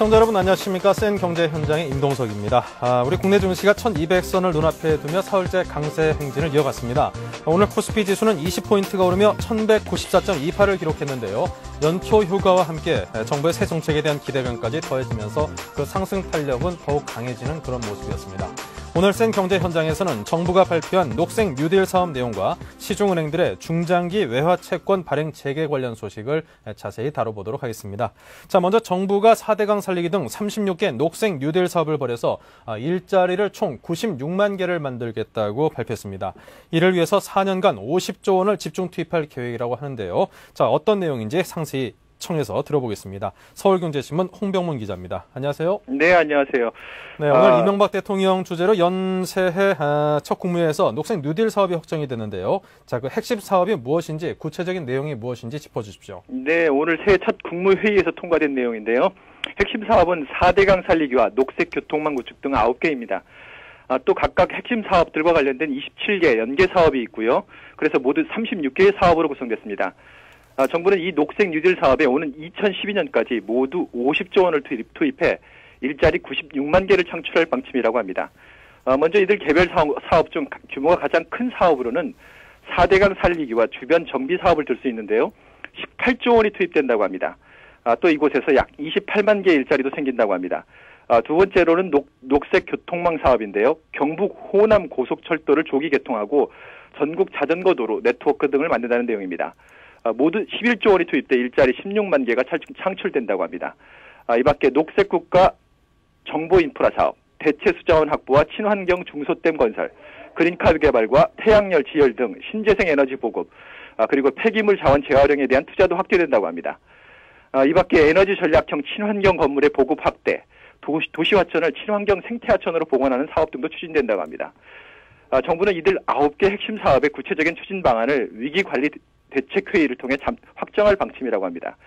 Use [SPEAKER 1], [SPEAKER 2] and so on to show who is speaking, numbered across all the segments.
[SPEAKER 1] 시청자 여러분 안녕하십니까. 센 경제 현장의 임동석입니다. 우리 국내 증시가 1200선을 눈앞에 두며 사흘째 강세 행진을 이어갔습니다. 오늘 코스피 지수는 20포인트가 오르며 1194.28을 기록했는데요. 연초 휴가와 함께 정부의 새 정책에 대한 기대감까지 더해지면서 그 상승 탄력은 더욱 강해지는 그런 모습이었습니다. 오늘 센 경제 현장에서는 정부가 발표한 녹색 뉴딜 사업 내용과 시중은행들의 중장기 외화 채권 발행 재개 관련 소식을 자세히 다뤄보도록 하겠습니다. 자, 먼저 정부가 4대강 살리기 등 36개 녹색 뉴딜 사업을 벌여서 일자리를 총 96만 개를 만들겠다고 발표했습니다. 이를 위해서 4년간 50조 원을 집중 투입할 계획이라고 하는데요. 자, 어떤 내용인지 상세히 청해서 들어보겠습니다. 서울경제신문 홍병문 기자입니다. 안녕하세요.
[SPEAKER 2] 네, 안녕하세요.
[SPEAKER 1] 네, 오늘 이명박 대통령 주재로 연새해 첫 국무회에서 녹색 뉴딜 사업이 확정이 됐는데요. 자, 그 핵심 사업이 무엇인지, 구체적인 내용이 무엇인지 짚어주십시오.
[SPEAKER 2] 네, 오늘 새해 첫 국무회의에서 통과된 내용인데요. 핵심 사업은 4대강 살리기와 녹색 교통망 구축 등 9개입니다. 또 각각 핵심 사업들과 관련된 27개 연계 사업이 있고요. 그래서 모두 36개의 사업으로 구성됐습니다. 정부는 이 녹색 뉴딜 사업에 오는 2012년까지 모두 50조 원을 투입해 일자리 96만 개를 창출할 방침이라고 합니다. 먼저 이들 개별 사업 중 규모가 가장 큰 사업으로는 4대강 살리기와 주변 정비 사업을 들 수 있는데요. 18조 원이 투입된다고 합니다. 또 이곳에서 약 28만 개의 일자리도 생긴다고 합니다. 두 번째로는 녹색 교통망 사업인데요. 경북 호남 고속철도를 조기 개통하고 전국 자전거 도로 네트워크 등을 만든다는 내용입니다. 모두 11조 원이 투입돼 일자리 16만 개가 창출된다고 합니다. 이 밖에 녹색 국가 정보 인프라 사업, 대체 수자원 확보와 친환경 중소댐 건설, 그린카드 개발과 태양열 지열 등 신재생 에너지 보급, 그리고 폐기물 자원 재활용에 대한 투자도 확대된다고 합니다. 이 밖에 에너지 전략형 친환경 건물의 보급 확대, 도시화천을 친환경 생태하천으로 복원하는 사업 등도 추진된다고 합니다. 정부는 이들 9개 핵심 사업의 구체적인 추진 방안을 위기관리 대책회의를 통해 확정할 방침이라고 합니다.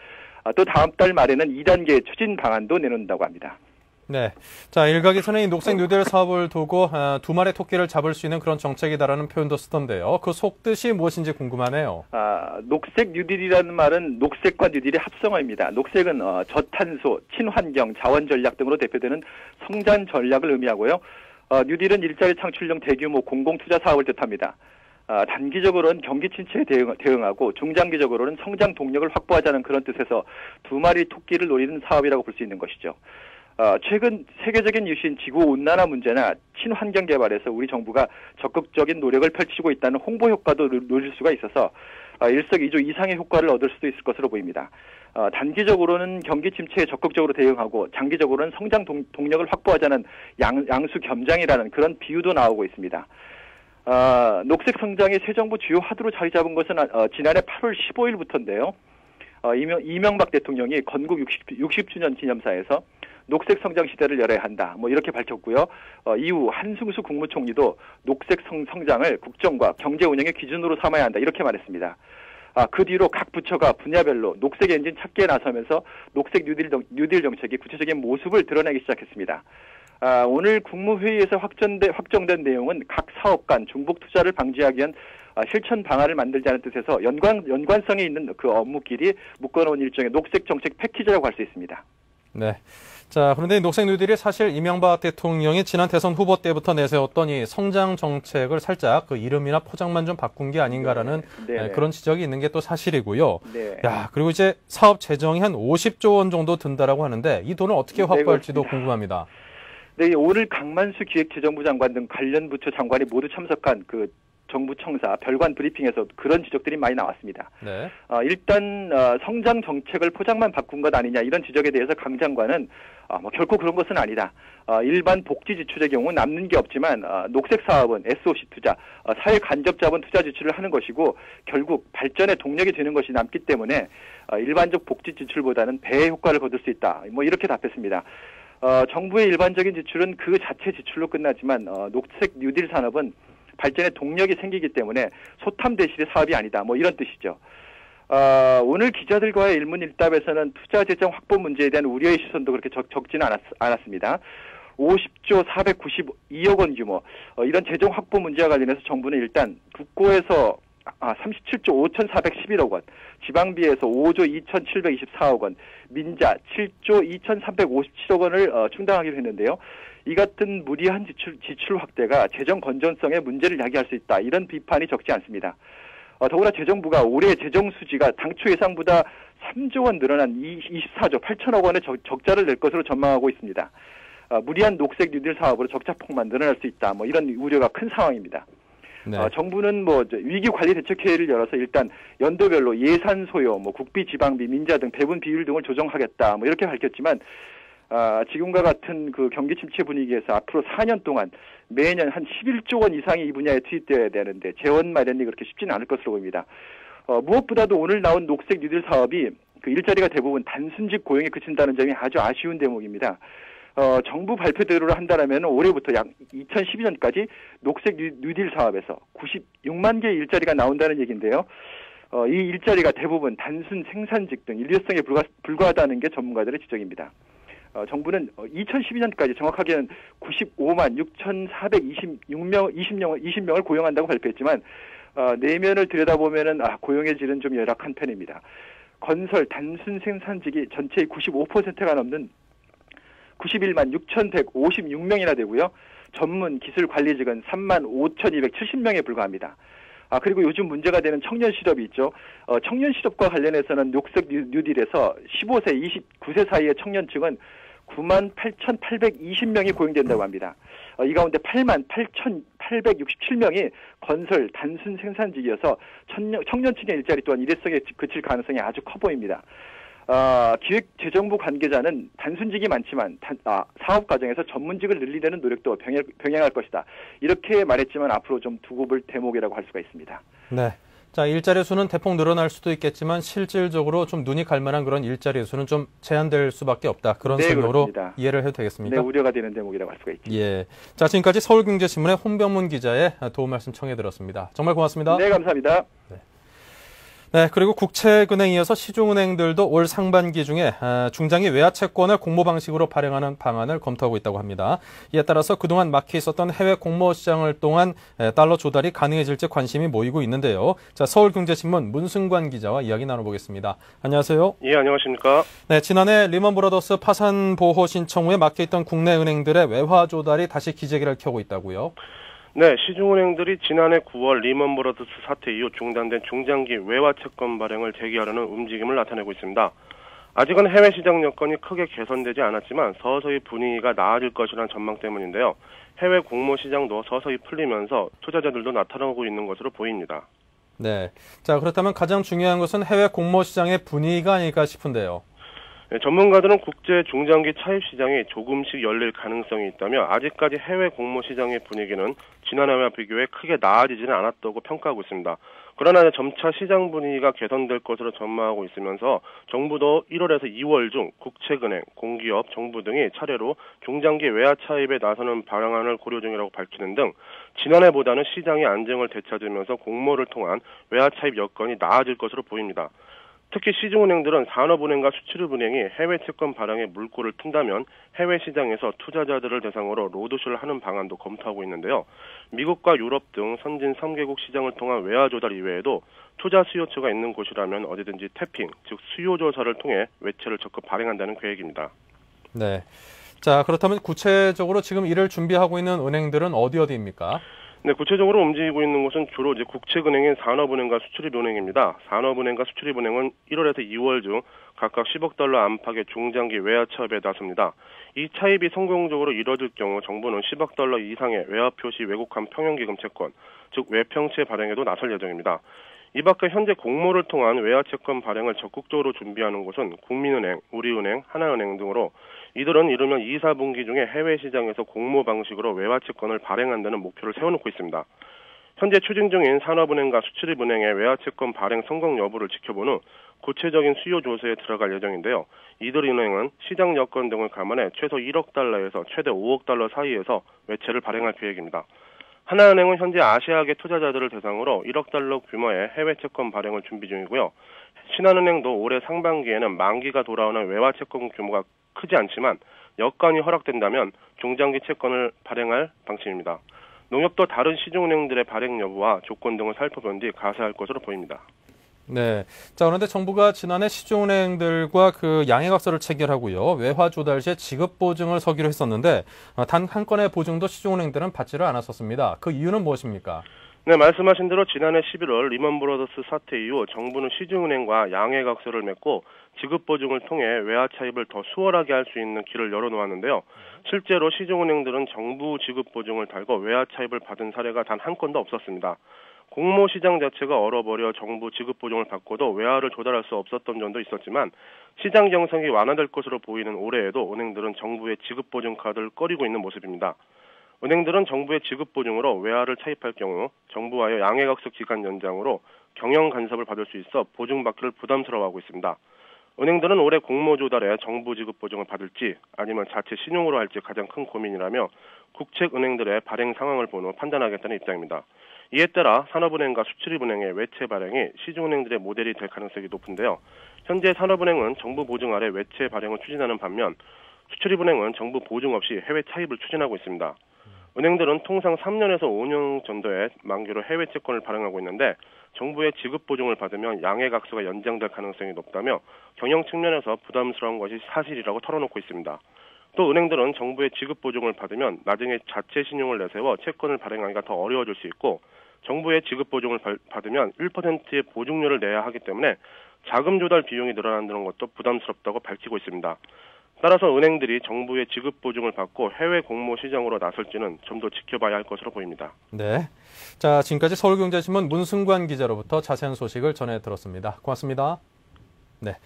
[SPEAKER 2] 또 다음 달 말에는 2단계 추진 방안도 내놓는다고 합니다.
[SPEAKER 1] 네. 자, 일각에서는 이 녹색 뉴딜 사업을 두고 두 마리 토끼를 잡을 수 있는 그런 정책이다라는 표현도 쓰던데요. 그 속뜻이 무엇인지 궁금하네요.
[SPEAKER 2] 녹색 뉴딜이라는 말은 녹색과 뉴딜의 합성어입니다. 녹색은 저탄소, 친환경, 자원 전략 등으로 대표되는 성장 전략을 의미하고요. 뉴딜은 일자리 창출용 대규모 공공투자 사업을 뜻합니다. 단기적으로는 경기 침체에 대응하고 중장기적으로는 성장 동력을 확보하자는 그런 뜻에서 두 마리 토끼를 노리는 사업이라고 볼 수 있는 것이죠. 최근 세계적인 이슈인 지구온난화 문제나 친환경 개발에서 우리 정부가 적극적인 노력을 펼치고 있다는 홍보 효과도 누릴 수가 있어서 일석이조 이상의 효과를 얻을 수도 있을 것으로 보입니다. 단기적으로는 경기 침체에 적극적으로 대응하고 장기적으로는 성장 동력을 확보하자는 양수 겸장이라는 그런 비유도 나오고 있습니다. 녹색 성장이 새 정부 주요 화두로 자리 잡은 것은 지난해 8월 15일부터인데요. 이명박 대통령이 건국 60주년 기념사에서 녹색 성장 시대를 열어야 한다. 이렇게 밝혔고요. 이후 한승수 국무총리도 녹색 성장을 국정과 경제 운영의 기준으로 삼아야 한다. 이렇게 말했습니다. 그 뒤로 각 부처가 분야별로 녹색 엔진 찾기에 나서면서 녹색 뉴딜 정책이 구체적인 모습을 드러내기 시작했습니다. 오늘 국무회의에서 확정된 내용은 각 사업 간 중복 투자를 방지하기 위한 실천 방안을 만들자는 뜻에서 연관성이 있는 그 업무끼리 묶어놓은 일종의 녹색 정책 패키지라고 할 수 있습니다.
[SPEAKER 1] 네. 자, 그런데 녹색 뉴딜이 사실 이명박 대통령이 지난 대선 후보 때부터 내세웠던 이 성장 정책을 살짝 그 이름이나 포장만 좀 바꾼 게 아닌가라는 그런 지적이 있는 게 또 사실이고요. 네. 야, 그리고 이제 사업 재정이 한 50조 원 정도 든다라고 하는데 이 돈을 어떻게 확보할지도 궁금합니다.
[SPEAKER 2] 네, 오늘 강만수 기획재정부 장관 등 관련 부처 장관이 모두 참석한 그 정부 청사 별관 브리핑에서 그런 지적들이 많이 나왔습니다. 네. 일단 성장 정책을 포장만 바꾼 것 아니냐 이런 지적에 대해서 강 장관은 결코 그런 것은 아니다. 일반 복지 지출의 경우 남는 게 없지만 녹색 사업은 SOC 투자, 사회 간접 자본 투자 지출을 하는 것이고 결국 발전의 동력이 되는 것이 남기 때문에 일반적 복지 지출보다는 배의 효과를 거둘 수 있다. 이렇게 답했습니다. 정부의 일반적인 지출은 그 자체 지출로 끝나지만 녹색 뉴딜 산업은 발전의 동력이 생기기 때문에 소탐대실의 사업이 아니다. 이런 뜻이죠. 오늘 기자들과의 일문일답에서는 투자 재정 확보 문제에 대한 우려의 시선도 그렇게 적지는 않았습니다. 50조 492억 원 규모 이런 재정 확보 문제와 관련해서 정부는 일단 국고에서 37조 5,411억 원, 지방비에서 5조 2,724억 원, 민자 7조 2,357억 원을 충당하기로 했는데요. 이 같은 무리한 지출 확대가 재정 건전성에 문제를 야기할 수 있다. 이런 비판이 적지 않습니다. 더구나 재정부가 올해 재정 수지가 당초 예상보다 3조 원 늘어난 24조 8천억 원의 적자를 낼 것으로 전망하고 있습니다. 무리한 녹색 뉴딜 사업으로 적자폭만 늘어날 수 있다. 이런 우려가 큰 상황입니다.
[SPEAKER 1] 네.
[SPEAKER 2] 정부는 위기 관리 대책회의를 열어서 일단 연도별로 예산 소요, 국비, 지방비, 민자 등 배분 비율 등을 조정하겠다. 이렇게 밝혔지만 지금과 같은 그 경기 침체 분위기에서 앞으로 4년 동안 매년 한 11조 원 이상이 이 분야에 투입되어야 되는데 재원 마련이 그렇게 쉽지는 않을 것으로 보입니다. 무엇보다도 오늘 나온 녹색 뉴딜 사업이 그 일자리가 대부분 단순직 고용에 그친다는 점이 아주 아쉬운 대목입니다. 정부 발표대로 한다면 올해부터 약 2012년까지 녹색 뉴딜 사업에서 96만 개의 일자리가 나온다는 얘기인데요. 이 일자리가 대부분 단순 생산직 등 일회성에 불과하다는 게 전문가들의 지적입니다. 정부는 2012년까지 정확하게는 95만 6,420명을 고용한다고 발표했지만 내면을 들여다보면은 고용의 질은 좀 열악한 편입니다. 건설 단순 생산직이 전체의 95%가 넘는 91만 6,156명이나 되고요. 전문 기술 관리직은 3만 5,270명에 불과합니다. 그리고 요즘 문제가 되는 청년 실업이 있죠. 청년 실업과 관련해서는 녹색 뉴딜에서 15세, 29세 사이의 청년층은 9만 8,820명이 고용된다고 합니다. 이 가운데 8만 8,867명이 건설 단순 생산직이어서 청년층의 일자리 또한 일회성에 그칠 가능성이 아주 커 보입니다. 기획재정부 관계자는 단순직이 많지만 사업 과정에서 전문직을 늘리려는 노력도 병행할 것이다. 이렇게 말했지만 앞으로 좀 두고 볼 대목이라고 할 수가 있습니다.
[SPEAKER 1] 네. 자, 일자리 수는 대폭 늘어날 수도 있겠지만 실질적으로 좀 눈이 갈 만한 그런 일자리 수는 좀 제한될 수밖에 없다. 그런 설명으로 이해를 해도 되겠습니까?
[SPEAKER 2] 네, 우려가 되는 대목이라고 할 수가 있죠.
[SPEAKER 1] 예. 자, 지금까지 서울경제신문의 홍병문 기자의 도움 말씀 청해 들었습니다. 정말 고맙습니다.
[SPEAKER 2] 네, 감사합니다.
[SPEAKER 1] 네. 네, 그리고 국책은행에 이어서 시중은행들도 올 상반기 중에 중장기 외화 채권을 공모 방식으로 발행하는 방안을 검토하고 있다고 합니다. 이에 따라서 그동안 막혀 있었던 해외 공모 시장을 통한 달러 조달이 가능해질지 관심이 모이고 있는데요. 자, 서울경제신문 문승관 기자와 이야기 나눠보겠습니다. 안녕하세요.
[SPEAKER 3] 예, 안녕하십니까.
[SPEAKER 1] 네, 지난해 리먼 브라더스 파산 보호 신청 후에 막혀 있던 국내 은행들의 외화 조달이 다시 기재기를 켜고 있다고요.
[SPEAKER 3] 네, 시중은행들이 지난해 9월 리먼 브라더스 사태 이후 중단된 중장기 외화 채권 발행을 재개하려는 움직임을 나타내고 있습니다. 아직은 해외 시장 여건이 크게 개선되지 않았지만 서서히 분위기가 나아질 것이라는 전망 때문인데요. 해외 공모 시장도 서서히 풀리면서 투자자들도 나타나고 있는 것으로 보입니다.
[SPEAKER 1] 네, 자, 그렇다면 가장 중요한 것은 해외 공모 시장의 분위기가 아닐까 싶은데요.
[SPEAKER 3] 네, 전문가들은 국제 중장기 차입 시장이 조금씩 열릴 가능성이 있다며 아직까지 해외 공모 시장의 분위기는 지난해와 비교해 크게 나아지지는 않았다고 평가하고 있습니다. 그러나 점차 시장 분위기가 개선될 것으로 전망하고 있으면서 정부도 1월에서 2월 중 국책은행, 공기업, 정부 등이 차례로 중장기 외화 차입에 나서는 방안을 고려 중이라고 밝히는 등 지난해보다는 시장의 안정을 되찾으면서 공모를 통한 외화 차입 여건이 나아질 것으로 보입니다. 특히 시중은행들은 산업은행과 수출입은행이 해외 채권 발행에 물꼬를 튼다면 해외 시장에서 투자자들을 대상으로 로드쇼를 하는 방안도 검토하고 있는데요. 미국과 유럽 등 선진 3개국 시장을 통한 외화 조달 이외에도 투자 수요처가 있는 곳이라면 어디든지 태핑, 즉 수요 조사를 통해 외채를 적극 발행한다는 계획입니다.
[SPEAKER 1] 네. 자, 그렇다면 구체적으로 지금 이를 준비하고 있는 은행들은 어디입니까?
[SPEAKER 3] 네, 구체적으로 움직이고 있는 곳은 주로 이제 국책은행인 산업은행과 수출입은행입니다. 산업은행과 수출입은행은 1월에서 2월 중 각각 10억 달러 안팎의 중장기 외화 차입에 나섭니다. 이 차입이 성공적으로 이뤄질 경우 정부는 10억 달러 이상의 외화 표시 외국환 평형기금 채권, 즉 외평채 발행에도 나설 예정입니다. 이 밖에 현재 공모를 통한 외화 채권 발행을 적극적으로 준비하는 곳은 국민은행, 우리은행, 하나은행 등으로 이들은 이르면 2, 4분기 중에 해외 시장에서 공모 방식으로 외화 채권을 발행한다는 목표를 세워놓고 있습니다. 현재 추진 중인 산업은행과 수출입은행의 외화 채권 발행 성공 여부를 지켜본 후 구체적인 수요 조사에 들어갈 예정인데요. 이들 은행은 시장 여건 등을 감안해 최소 1억 달러에서 최대 5억 달러 사이에서 외채를 발행할 계획입니다. 하나은행은 현재 아시아계 투자자들을 대상으로 1억 달러 규모의 해외 채권 발행을 준비 중이고요. 신한은행도 올해 상반기에는 만기가 돌아오는 외화 채권 규모가 크지 않지만 여건이 허락된다면 중장기 채권을 발행할 방침입니다. 농협도 다른 시중은행들의 발행 여부와 조건 등을 살펴본 뒤 가세할 것으로 보입니다.
[SPEAKER 1] 네. 자, 그런데 정부가 지난해 시중은행들과 그 양해각서를 체결하고요. 외화 조달 시에 지급 보증을 서기로 했었는데 단 한 건의 보증도 시중은행들은 받지를 않았었습니다. 그 이유는 무엇입니까?
[SPEAKER 3] 네, 말씀하신 대로 지난해 11월 리먼브러더스 사태 이후 정부는 시중은행과 양해각서를 맺고 지급 보증을 통해 외화 차입을 더 수월하게 할 수 있는 길을 열어놓았는데요. 실제로 시중은행들은 정부 지급 보증을 달고 외화 차입을 받은 사례가 단 한 건도 없었습니다. 공모 시장 자체가 얼어버려 정부 지급 보증을 받고도 외화를 조달할 수 없었던 점도 있었지만 시장 경성이 완화될 것으로 보이는 올해에도 은행들은 정부의 지급 보증 카드를 꺼리고 있는 모습입니다. 은행들은 정부의 지급 보증으로 외화를 차입할 경우 정부와의 양해각서 기간 연장으로 경영 간섭을 받을 수 있어 보증받기를 부담스러워하고 있습니다. 은행들은 올해 공모 조달에 정부 지급 보증을 받을지 아니면 자체 신용으로 할지 가장 큰 고민이라며 국책은행들의 발행 상황을 본 후 판단하겠다는 입장입니다. 이에 따라 산업은행과 수출입은행의 외채 발행이 시중은행들의 모델이 될 가능성이 높은데요. 현재 산업은행은 정부 보증 아래 외채 발행을 추진하는 반면 수출입은행은 정부 보증 없이 해외 차입을 추진하고 있습니다. 은행들은 통상 3년에서 5년 정도의 만기로 해외 채권을 발행하고 있는데 정부의 지급 보증을 받으면 양해각서가 연장될 가능성이 높다며 경영 측면에서 부담스러운 것이 사실이라고 털어놓고 있습니다. 또 은행들은 정부의 지급 보증을 받으면 나중에 자체 신용을 내세워 채권을 발행하기가 더 어려워질 수 있고 정부의 지급 보증을 받으면 1%의 보증료를 내야 하기 때문에 자금 조달 비용이 늘어난다는 것도 부담스럽다고 밝히고 있습니다. 따라서 은행들이 정부의 지급 보증을 받고 해외 공모 시장으로 나설지는 좀 더 지켜봐야 할 것으로 보입니다.
[SPEAKER 1] 네. 자, 지금까지 서울경제신문 문승관 기자로부터 자세한 소식을 전해 들었습니다. 고맙습니다. 네.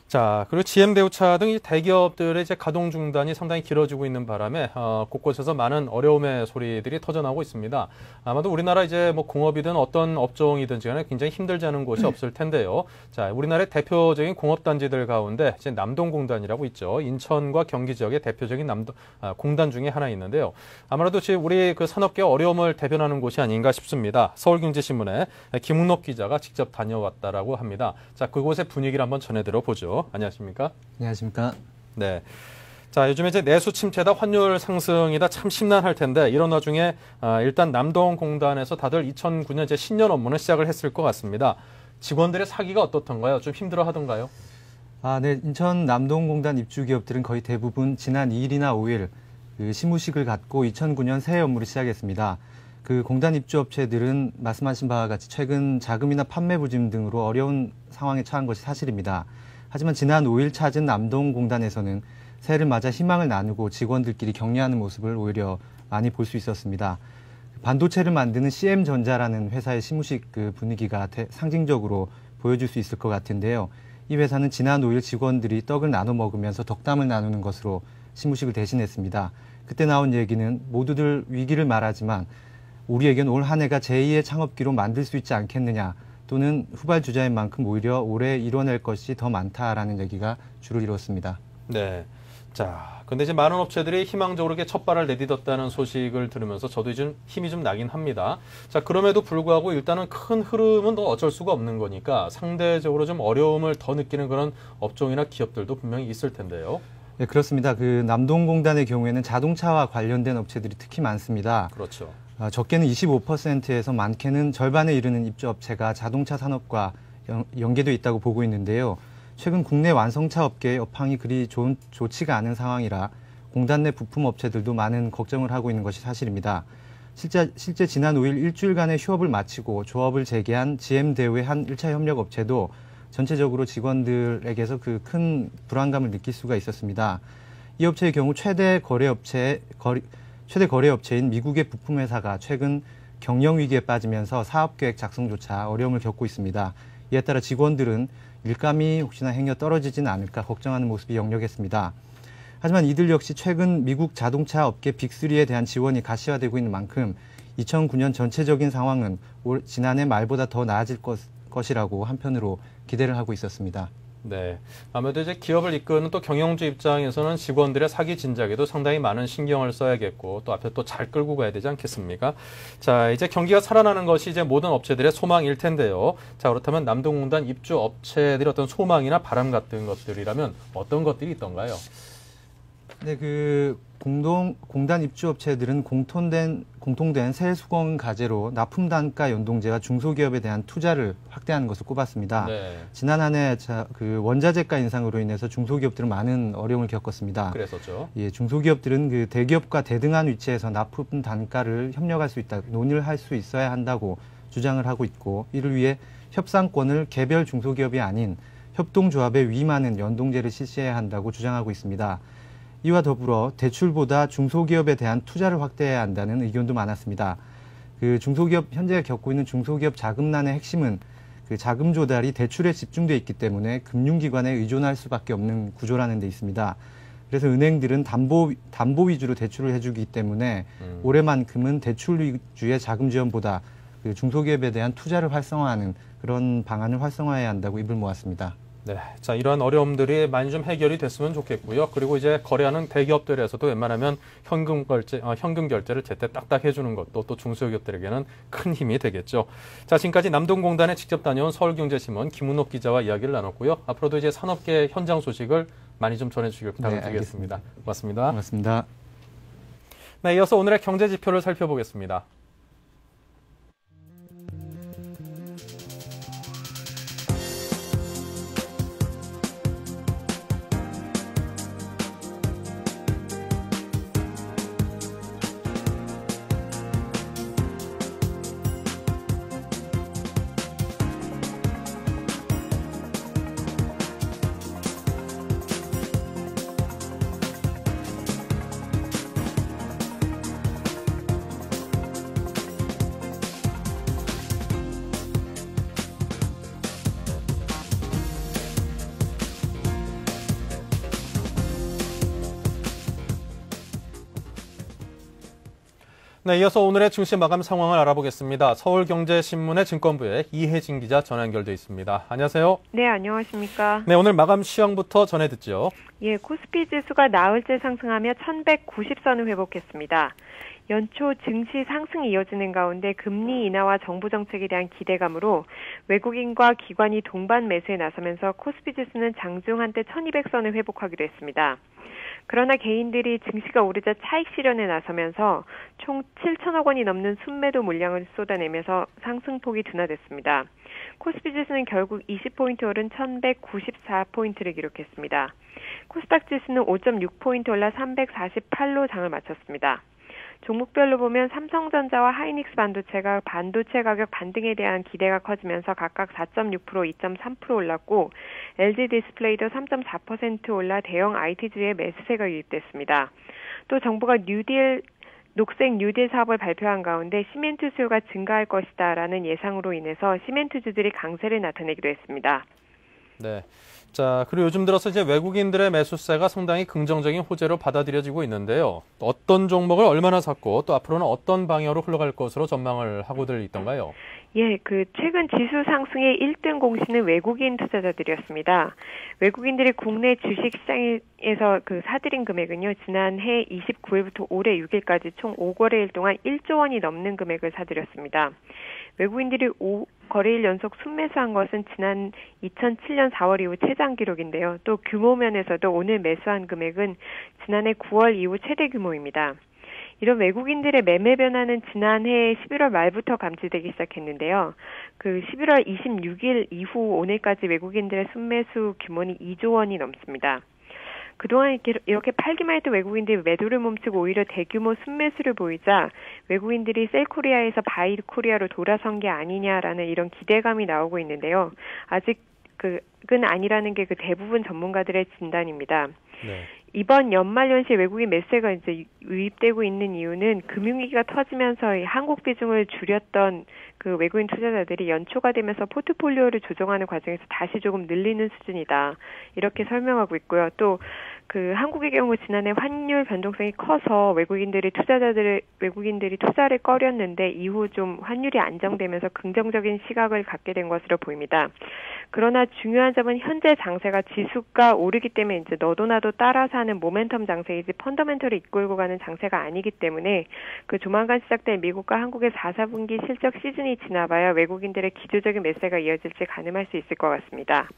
[SPEAKER 1] 자, 그리고 GM대우차 등 이 대기업들의 이제 가동 중단이 상당히 길어지고 있는 바람에 곳곳에서 많은 어려움의 소리들이 터져나오고 있습니다. 아마도 우리나라 이제 뭐 공업이든 어떤 업종이든지 간에 굉장히 힘들지 않은 곳이 없을 텐데요. 자, 우리나라의 대표적인 공업단지들 가운데 이제 남동공단이라고 있죠. 인천과 경기 지역의 대표적인 공단 중에 하나 있는데요. 아무래도 지금 우리 그 산업계 어려움을 대변하는 곳이 아닌가 싶습니다. 서울경제신문의 김웅록 기자가 직접 다녀왔다라고 합니다. 자, 그곳의 분위기를 한번 전해 들어보죠. 안녕하십니까?
[SPEAKER 4] 안녕하십니까?
[SPEAKER 1] 네. 자, 요즘에 이제 내수 침체다 환율 상승이다 참 심란할 텐데 이런 와중에 일단 남동공단에서 다들 2009년 이제 신년 업무는 시작을 했을 것 같습니다. 직원들의 사기가 어떻던가요? 좀 힘들어 하던가요?
[SPEAKER 4] 네. 인천 남동공단 입주 기업들은 거의 대부분 지난 2일이나 5일 그 시무식을 갖고 2009년 새해 업무를 시작했습니다. 그 공단 입주 업체들은 말씀하신 바와 같이 최근 자금이나 판매 부진 등으로 어려운 상황에 처한 것이 사실입니다. 하지만 지난 5일 찾은 남동공단에서는 새해를 맞아 희망을 나누고 직원들끼리 격려하는 모습을 오히려 많이 볼 수 있었습니다. 반도체를 만드는 CM전자라는 회사의 시무식 그 분위기가 상징적으로 보여줄 수 있을 것 같은데요. 이 회사는 지난 5일 직원들이 떡을 나눠 먹으면서 덕담을 나누는 것으로 시무식을 대신했습니다. 그때 나온 얘기는 모두들 위기를 말하지만 우리에겐 올 한 해가 제2의 창업기로 만들 수 있지 않겠느냐, 또는 후발주자인 만큼 오히려 올해 이뤄낼 것이 더 많다라는 얘기가 주를 이뤘습니다.
[SPEAKER 1] 네. 자, 근데 이제 많은 업체들이 희망적으로 첫 발을 내딛었다는 소식을 들으면서 저도 이제 힘이 좀 나긴 합니다. 자, 그럼에도 불구하고 일단은 큰 흐름은 또 어쩔 수가 없는 거니까 상대적으로 좀 어려움을 더 느끼는 그런 업종이나 기업들도 분명히 있을 텐데요.
[SPEAKER 4] 네, 그렇습니다. 그 남동공단의 경우에는 자동차와 관련된 업체들이 특히 많습니다.
[SPEAKER 1] 그렇죠.
[SPEAKER 4] 적게는 25%에서 많게는 절반에 이르는 입주업체가 자동차 산업과 연계돼 있다고 보고 있는데요. 최근 국내 완성차 업계의 업황이 그리 좋지가 않은 상황이라 공단 내 부품 업체들도 많은 걱정을 하고 있는 것이 사실입니다. 실제 지난 5일 일주일간의 휴업을 마치고 조업을 재개한 GM대우의 한 1차 협력 업체도 전체적으로 직원들에게서 그 큰 불안감을 느낄 수가 있었습니다. 이 업체의 경우 최대 거래 업체인 미국의 부품 회사가 최근 경영 위기에 빠지면서 사업 계획 작성조차 어려움을 겪고 있습니다. 이에 따라 직원들은 일감이 혹시나 행여 떨어지진 않을까 걱정하는 모습이 역력했습니다. 하지만 이들 역시 최근 미국 자동차 업계 빅3에 대한 지원이 가시화되고 있는 만큼 2009년 전체적인 상황은 지난해 말보다 더 나아질 것이라고 한편으로 기대를 하고 있었습니다.
[SPEAKER 1] 네. 아무래도 이제 기업을 이끄는 또 경영주 입장에서는 직원들의 사기 진작에도 상당히 많은 신경을 써야겠고 또 앞에 또 잘 끌고 가야 되지 않겠습니까? 자, 이제 경기가 살아나는 것이 이제 모든 업체들의 소망일 텐데요. 자, 그렇다면 남동공단 입주 업체들의 어떤 소망이나 바람 같은 것들이라면 어떤 것들이 있던가요?
[SPEAKER 4] 네, 공단 입주업체들은 공통된 세수공 과제로 납품 단가 연동제와 중소기업에 대한 투자를 확대하는 것을 꼽았습니다.
[SPEAKER 1] 네.
[SPEAKER 4] 지난 한 해 원자재가 인상으로 인해서 중소기업들은 많은 어려움을 겪었습니다.
[SPEAKER 1] 그랬었죠.
[SPEAKER 4] 예, 중소기업들은 대기업과 대등한 위치에서 납품 단가를 협력할 수 있다, 논의를 할 수 있어야 한다고 주장을 하고 있고, 이를 위해 협상권을 개별 중소기업이 아닌 협동조합에 위임하는 연동제를 실시해야 한다고 주장하고 있습니다. 이와 더불어 대출보다 중소기업에 대한 투자를 확대해야 한다는 의견도 많았습니다. 현재 겪고 있는 중소기업 자금난의 핵심은 자금 조달이 대출에 집중돼 있기 때문에 금융기관에 의존할 수밖에 없는 구조라는 데 있습니다. 그래서 은행들은 담보 위주로 대출을 해주기 때문에 올해만큼은 대출 위주의 자금 지원보다 중소기업에 대한 투자를 활성화하는 그런 방안을 활성화해야 한다고 입을 모았습니다.
[SPEAKER 1] 네, 자, 이러한 어려움들이 많이 좀 해결이 됐으면 좋겠고요. 그리고 이제 거래하는 대기업들에서도 웬만하면 현금 결제를 제때 딱딱 해주는 것도 또 중소기업들에게는 큰 힘이 되겠죠. 자, 지금까지 남동공단에 직접 다녀온 서울경제신문 김은옥 기자와 이야기를 나눴고요. 앞으로도 이제 산업계 현장 소식을 많이 좀 전해주시길 부탁드리겠습니다. 고맙습니다.
[SPEAKER 4] 고맙습니다.
[SPEAKER 1] 네, 이어서 오늘의 경제 지표를 살펴보겠습니다. 네, 이어서 오늘의 증시 마감 상황을 알아보겠습니다. 서울경제신문의 증권부의 이혜진 기자 전화 연결돼 있습니다. 안녕하세요.
[SPEAKER 5] 네, 안녕하십니까.
[SPEAKER 1] 네, 오늘 마감 시황부터 전해 듣죠.
[SPEAKER 5] 예, 코스피 지수가 나흘째 상승하며 1190선을 회복했습니다. 연초 증시 상승이 이어지는 가운데 금리 인하와 정부 정책에 대한 기대감으로 외국인과 기관이 동반 매수에 나서면서 코스피 지수는 장중 한때 1200선을 회복하기로 했습니다. 그러나 개인들이 증시가 오르자 차익 실현에 나서면서 총 7천억 원이 넘는 순매도 물량을 쏟아내면서 상승폭이 둔화됐습니다. 코스피 지수는 결국 20포인트 오른 1194포인트를 기록했습니다. 코스닥 지수는 5.6포인트 올라 348로 장을 마쳤습니다. 종목별로 보면 삼성전자와 하이닉스 반도체가 반도체 가격 반등에 대한 기대가 커지면서 각각 4.6%, 2.3% 올랐고 LG 디스플레이도 3.4% 올라 대형 IT주의 매수세가 유입됐습니다. 또 정부가 녹색 뉴딜 사업을 발표한 가운데 시멘트 수요가 증가할 것이다라는 예상으로 인해서 시멘트주들이 강세를 나타내기도 했습니다.
[SPEAKER 1] 네. 자, 그리고 요즘 들어서 이제 외국인들의 매수세가 상당히 긍정적인 호재로 받아들여지고 있는데요. 어떤 종목을 얼마나 샀고 또 앞으로는 어떤 방향으로 흘러갈 것으로 전망을 하고들 있던가요?
[SPEAKER 5] 예, 최근 지수 상승의 1등 공신은 외국인 투자자들이었습니다. 외국인들이 국내 주식시장에서 사들인 금액은요, 지난해 29일부터 올해 6일까지 총 5거래일 동안 1조 원이 넘는 금액을 사들였습니다. 외국인들이 5거래일 연속 순매수한 것은 지난 2007년 4월 이후 최장 기록인데요. 또 규모 면에서도 오늘 매수한 금액은 지난해 9월 이후 최대 규모입니다. 이런 외국인들의 매매 변화는 지난해 11월 말부터 감지되기 시작했는데요. 11월 26일 이후 오늘까지 외국인들의 순매수 규모는 2조 원이 넘습니다. 그동안 이렇게 팔기만 했던 외국인들이 매도를 멈추고 오히려 대규모 순매수를 보이자 외국인들이 셀코리아에서 바이코리아로 돌아선 게 아니냐라는 이런 기대감이 나오고 있는데요. 아직은 아니라는 게 대부분 전문가들의 진단입니다.
[SPEAKER 1] 네.
[SPEAKER 5] 이번 연말연시에 외국인 매수세가 이제 유입되고 있는 이유는 금융위기가 터지면서 한국 비중을 줄였던 외국인 투자자들이 연초가 되면서 포트폴리오를 조정하는 과정에서 다시 조금 늘리는 수준이다. 이렇게 설명하고 있고요. 또 한국의 경우 지난해 환율 변동성이 커서 외국인들이 투자를 꺼렸는데 이후 좀 환율이 안정되면서 긍정적인 시각을 갖게 된 것으로 보입니다. 그러나 중요한 점은 현재 장세가 지수가 오르기 때문에 이제 너도 나도 따라서 하는 모멘텀 장세이지 펀더멘털을 이끌고 가는 장세가 아니기 때문에 조만간 시작될 미국과 한국의 4, 4분기 실적 시즌이 지나봐야 외국인들의 기조적인 매세가 이어질지 가늠할 수 있을 것 같습니다.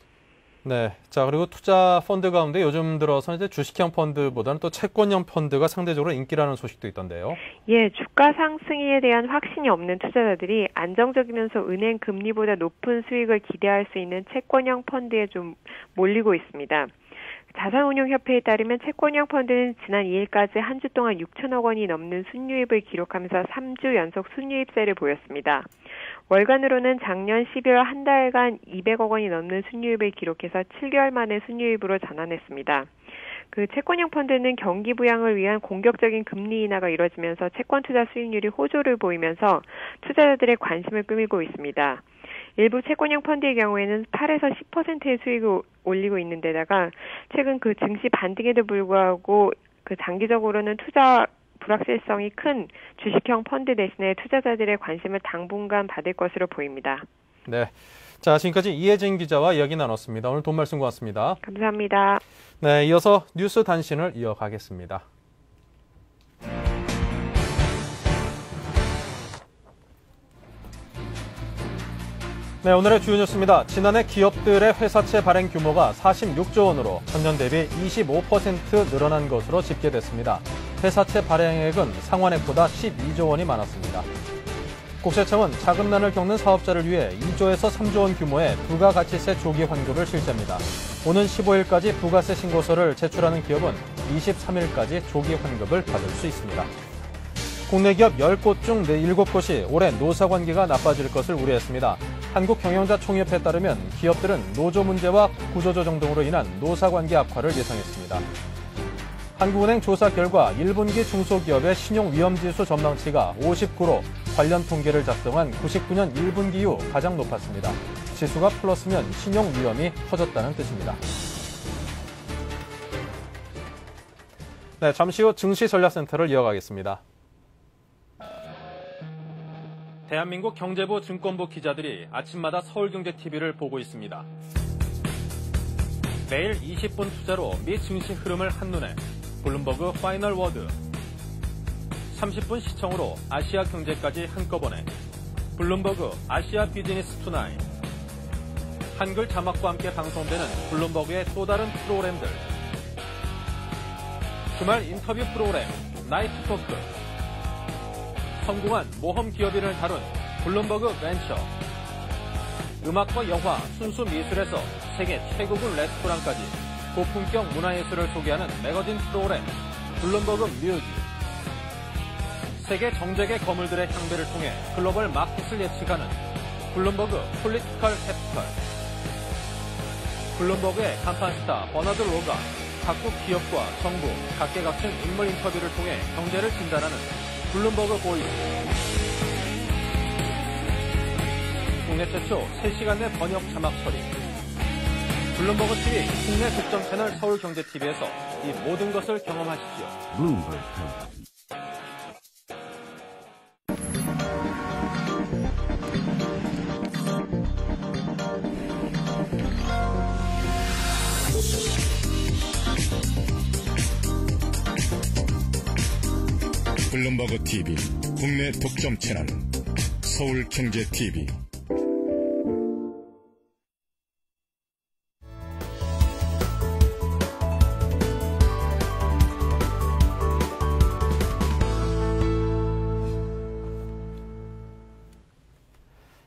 [SPEAKER 1] 네. 자, 그리고 투자 펀드 가운데 요즘 들어서 이제 주식형 펀드보다는 또 채권형 펀드가 상대적으로 인기라는 소식도 있던데요.
[SPEAKER 5] 예, 주가 상승에 대한 확신이 없는 투자자들이 안정적이면서 은행 금리보다 높은 수익을 기대할 수 있는 채권형 펀드에 좀 몰리고 있습니다. 자산운용협회에 따르면 채권형 펀드는 지난 2일까지 한 주 동안 6천억 원이 넘는 순유입을 기록하면서 3주 연속 순유입세를 보였습니다. 월간으로는 작년 12월 한 달간 200억 원이 넘는 순유입을 기록해서 7개월 만에 순유입으로 전환했습니다. 그 채권형 펀드는 경기 부양을 위한 공격적인 금리 인하가 이뤄지면서 채권 투자 수익률이 호조를 보이면서 투자자들의 관심을 끌고 있습니다. 일부 채권형 펀드의 경우에는 8에서 10%의 수익을 올리고 있는 데다가 최근 그 증시 반등에도 불구하고 그 장기적으로는 투자 불확실성이 큰 주식형 펀드 대신에 투자자들의 관심을 당분간 받을 것으로 보입니다.
[SPEAKER 1] 네. 자, 지금까지 이혜진 기자와 이야기 나눴습니다. 오늘 돈 말씀 고맙습니다.
[SPEAKER 5] 감사합니다.
[SPEAKER 1] 네, 이어서 뉴스 단신을 이어가겠습니다. 네, 오늘의 주요 뉴스입니다. 지난해 기업들의 회사채 발행 규모가 46조 원으로 전년 대비 25% 늘어난 것으로 집계됐습니다. 회사채 발행액은 상환액보다 12조 원이 많았습니다. 국세청은 자금난을 겪는 사업자를 위해 2조에서 3조 원 규모의 부가가치세 조기 환급을 실시합니다. 오는 15일까지 부가세 신고서를 제출하는 기업은 23일까지 조기 환급을 받을 수 있습니다. 국내 기업 10곳 중 7곳이 올해 노사관계가 나빠질 것을 우려했습니다. 한국경영자총협에 따르면 기업들은 노조 문제와 구조조정 등으로 인한 노사관계 악화를 예상했습니다. 한국은행 조사 결과 1분기 중소기업의 신용위험지수 전망치가 59로 관련 통계를 작성한 99년 1분기 이후 가장 높았습니다. 지수가 플러스면 신용위험이 커졌다는 뜻입니다. 네, 잠시 후 증시전략센터를 이어가겠습니다. 대한민국 경제부 증권부 기자들이 아침마다 서울경제TV를 보고 있습니다. 매일 20분 투자로 미 증시 흐름을 한눈에 블룸버그 파이널 워드, 30분 시청으로 아시아 경제까지 한꺼번에 블룸버그 아시아 비즈니스 투나잇, 한글 자막과 함께 방송되는 블룸버그의 또 다른 프로그램들, 주말 인터뷰 프로그램 나이트 토크, 성공한 모험 기업인을 다룬 블룸버그 벤처, 음악과 영화, 순수 미술에서 세계 최고급 레스토랑까지 고품격 문화예술을 소개하는 매거진 프로그램 블룸버그 뮤직, 세계 정재계 거물들의 향배를 통해 글로벌 마켓을 예측하는 블룸버그 폴리티컬 캐피털, 블룸버그의 간판 스타 버나드 로가 각국 기업과 정부, 각계각층 인물 인터뷰를 통해 경제를 진단하는 블룸버그 보이스, 국내 최초 3시간 내 번역 자막 처리, 블룸버그 TV 국내 독점 채널 서울경제TV에서 이 모든 것을 경험하십시오. 블룸버그.
[SPEAKER 6] 블룸버그 TV 국내 독점 채널 서울경제TV.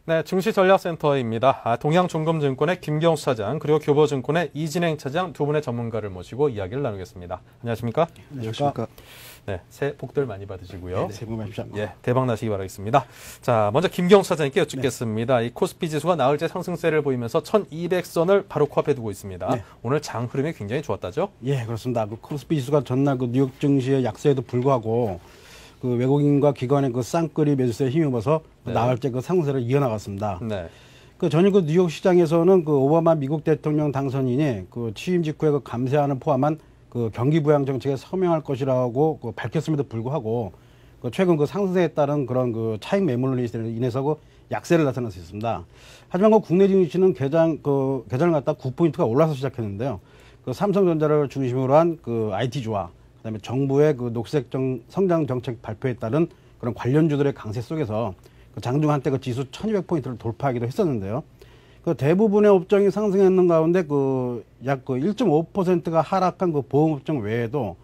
[SPEAKER 1] 네, 증시전략센터입니다. 동양중금증권의 김경수 차장, 그리고 교보증권의 이진행 차장 두 분의 전문가를 모시고 이야기를 나누겠습니다. 안녕하십니까?
[SPEAKER 7] 안녕하십니까?
[SPEAKER 1] 네, 새해 복들 많이 받으시고요.
[SPEAKER 7] 네, 새해 복 많이 받으십시오.
[SPEAKER 1] 예, 대박 나시기 바라겠습니다. 자, 먼저 김경수 차장님께 여쭙겠습니다. 이 코스피 지수가 나흘째 상승세를 보이면서 1200선을 바로 코앞에 두고 있습니다.
[SPEAKER 7] 네.
[SPEAKER 1] 오늘 장 흐름이 굉장히 좋았다죠?
[SPEAKER 7] 예, 그렇습니다. 그 코스피 지수가 전날 그 뉴욕 증시의 약세에도 불구하고 그 외국인과 기관의 그 쌍끌이 매수세에 힘입어서
[SPEAKER 1] 네.
[SPEAKER 7] 나흘째 그 상승세를 이어나갔습니다.
[SPEAKER 1] 네.
[SPEAKER 7] 그 전일 그 뉴욕 시장에서는 그 오바마 미국 대통령 당선인이 그 취임 직후에 그 감세안을 포함한 그 경기 부양 정책에 서명할 것이라고 그 밝혔음에도 불구하고 그 최근 그 상승세에 따른 그런 그 차익 매물로 인해서 그 약세를 나타낼 수 있습니다. 하지만 그 국내 증시는 계장을 갖다 9포인트가 올라서 시작했는데요. 그 삼성전자를 중심으로 한 그 IT주와 그다음에 정부의 그 녹색 성장 정책 발표에 따른 그런 관련주들의 강세 속에서 그 장중 한때 그 지수 1200포인트를 돌파하기도 했었는데요. 그 대부분의 업종이 상승했는 가운데 그 약 1.5%가 하락한 그 보험업종 외에도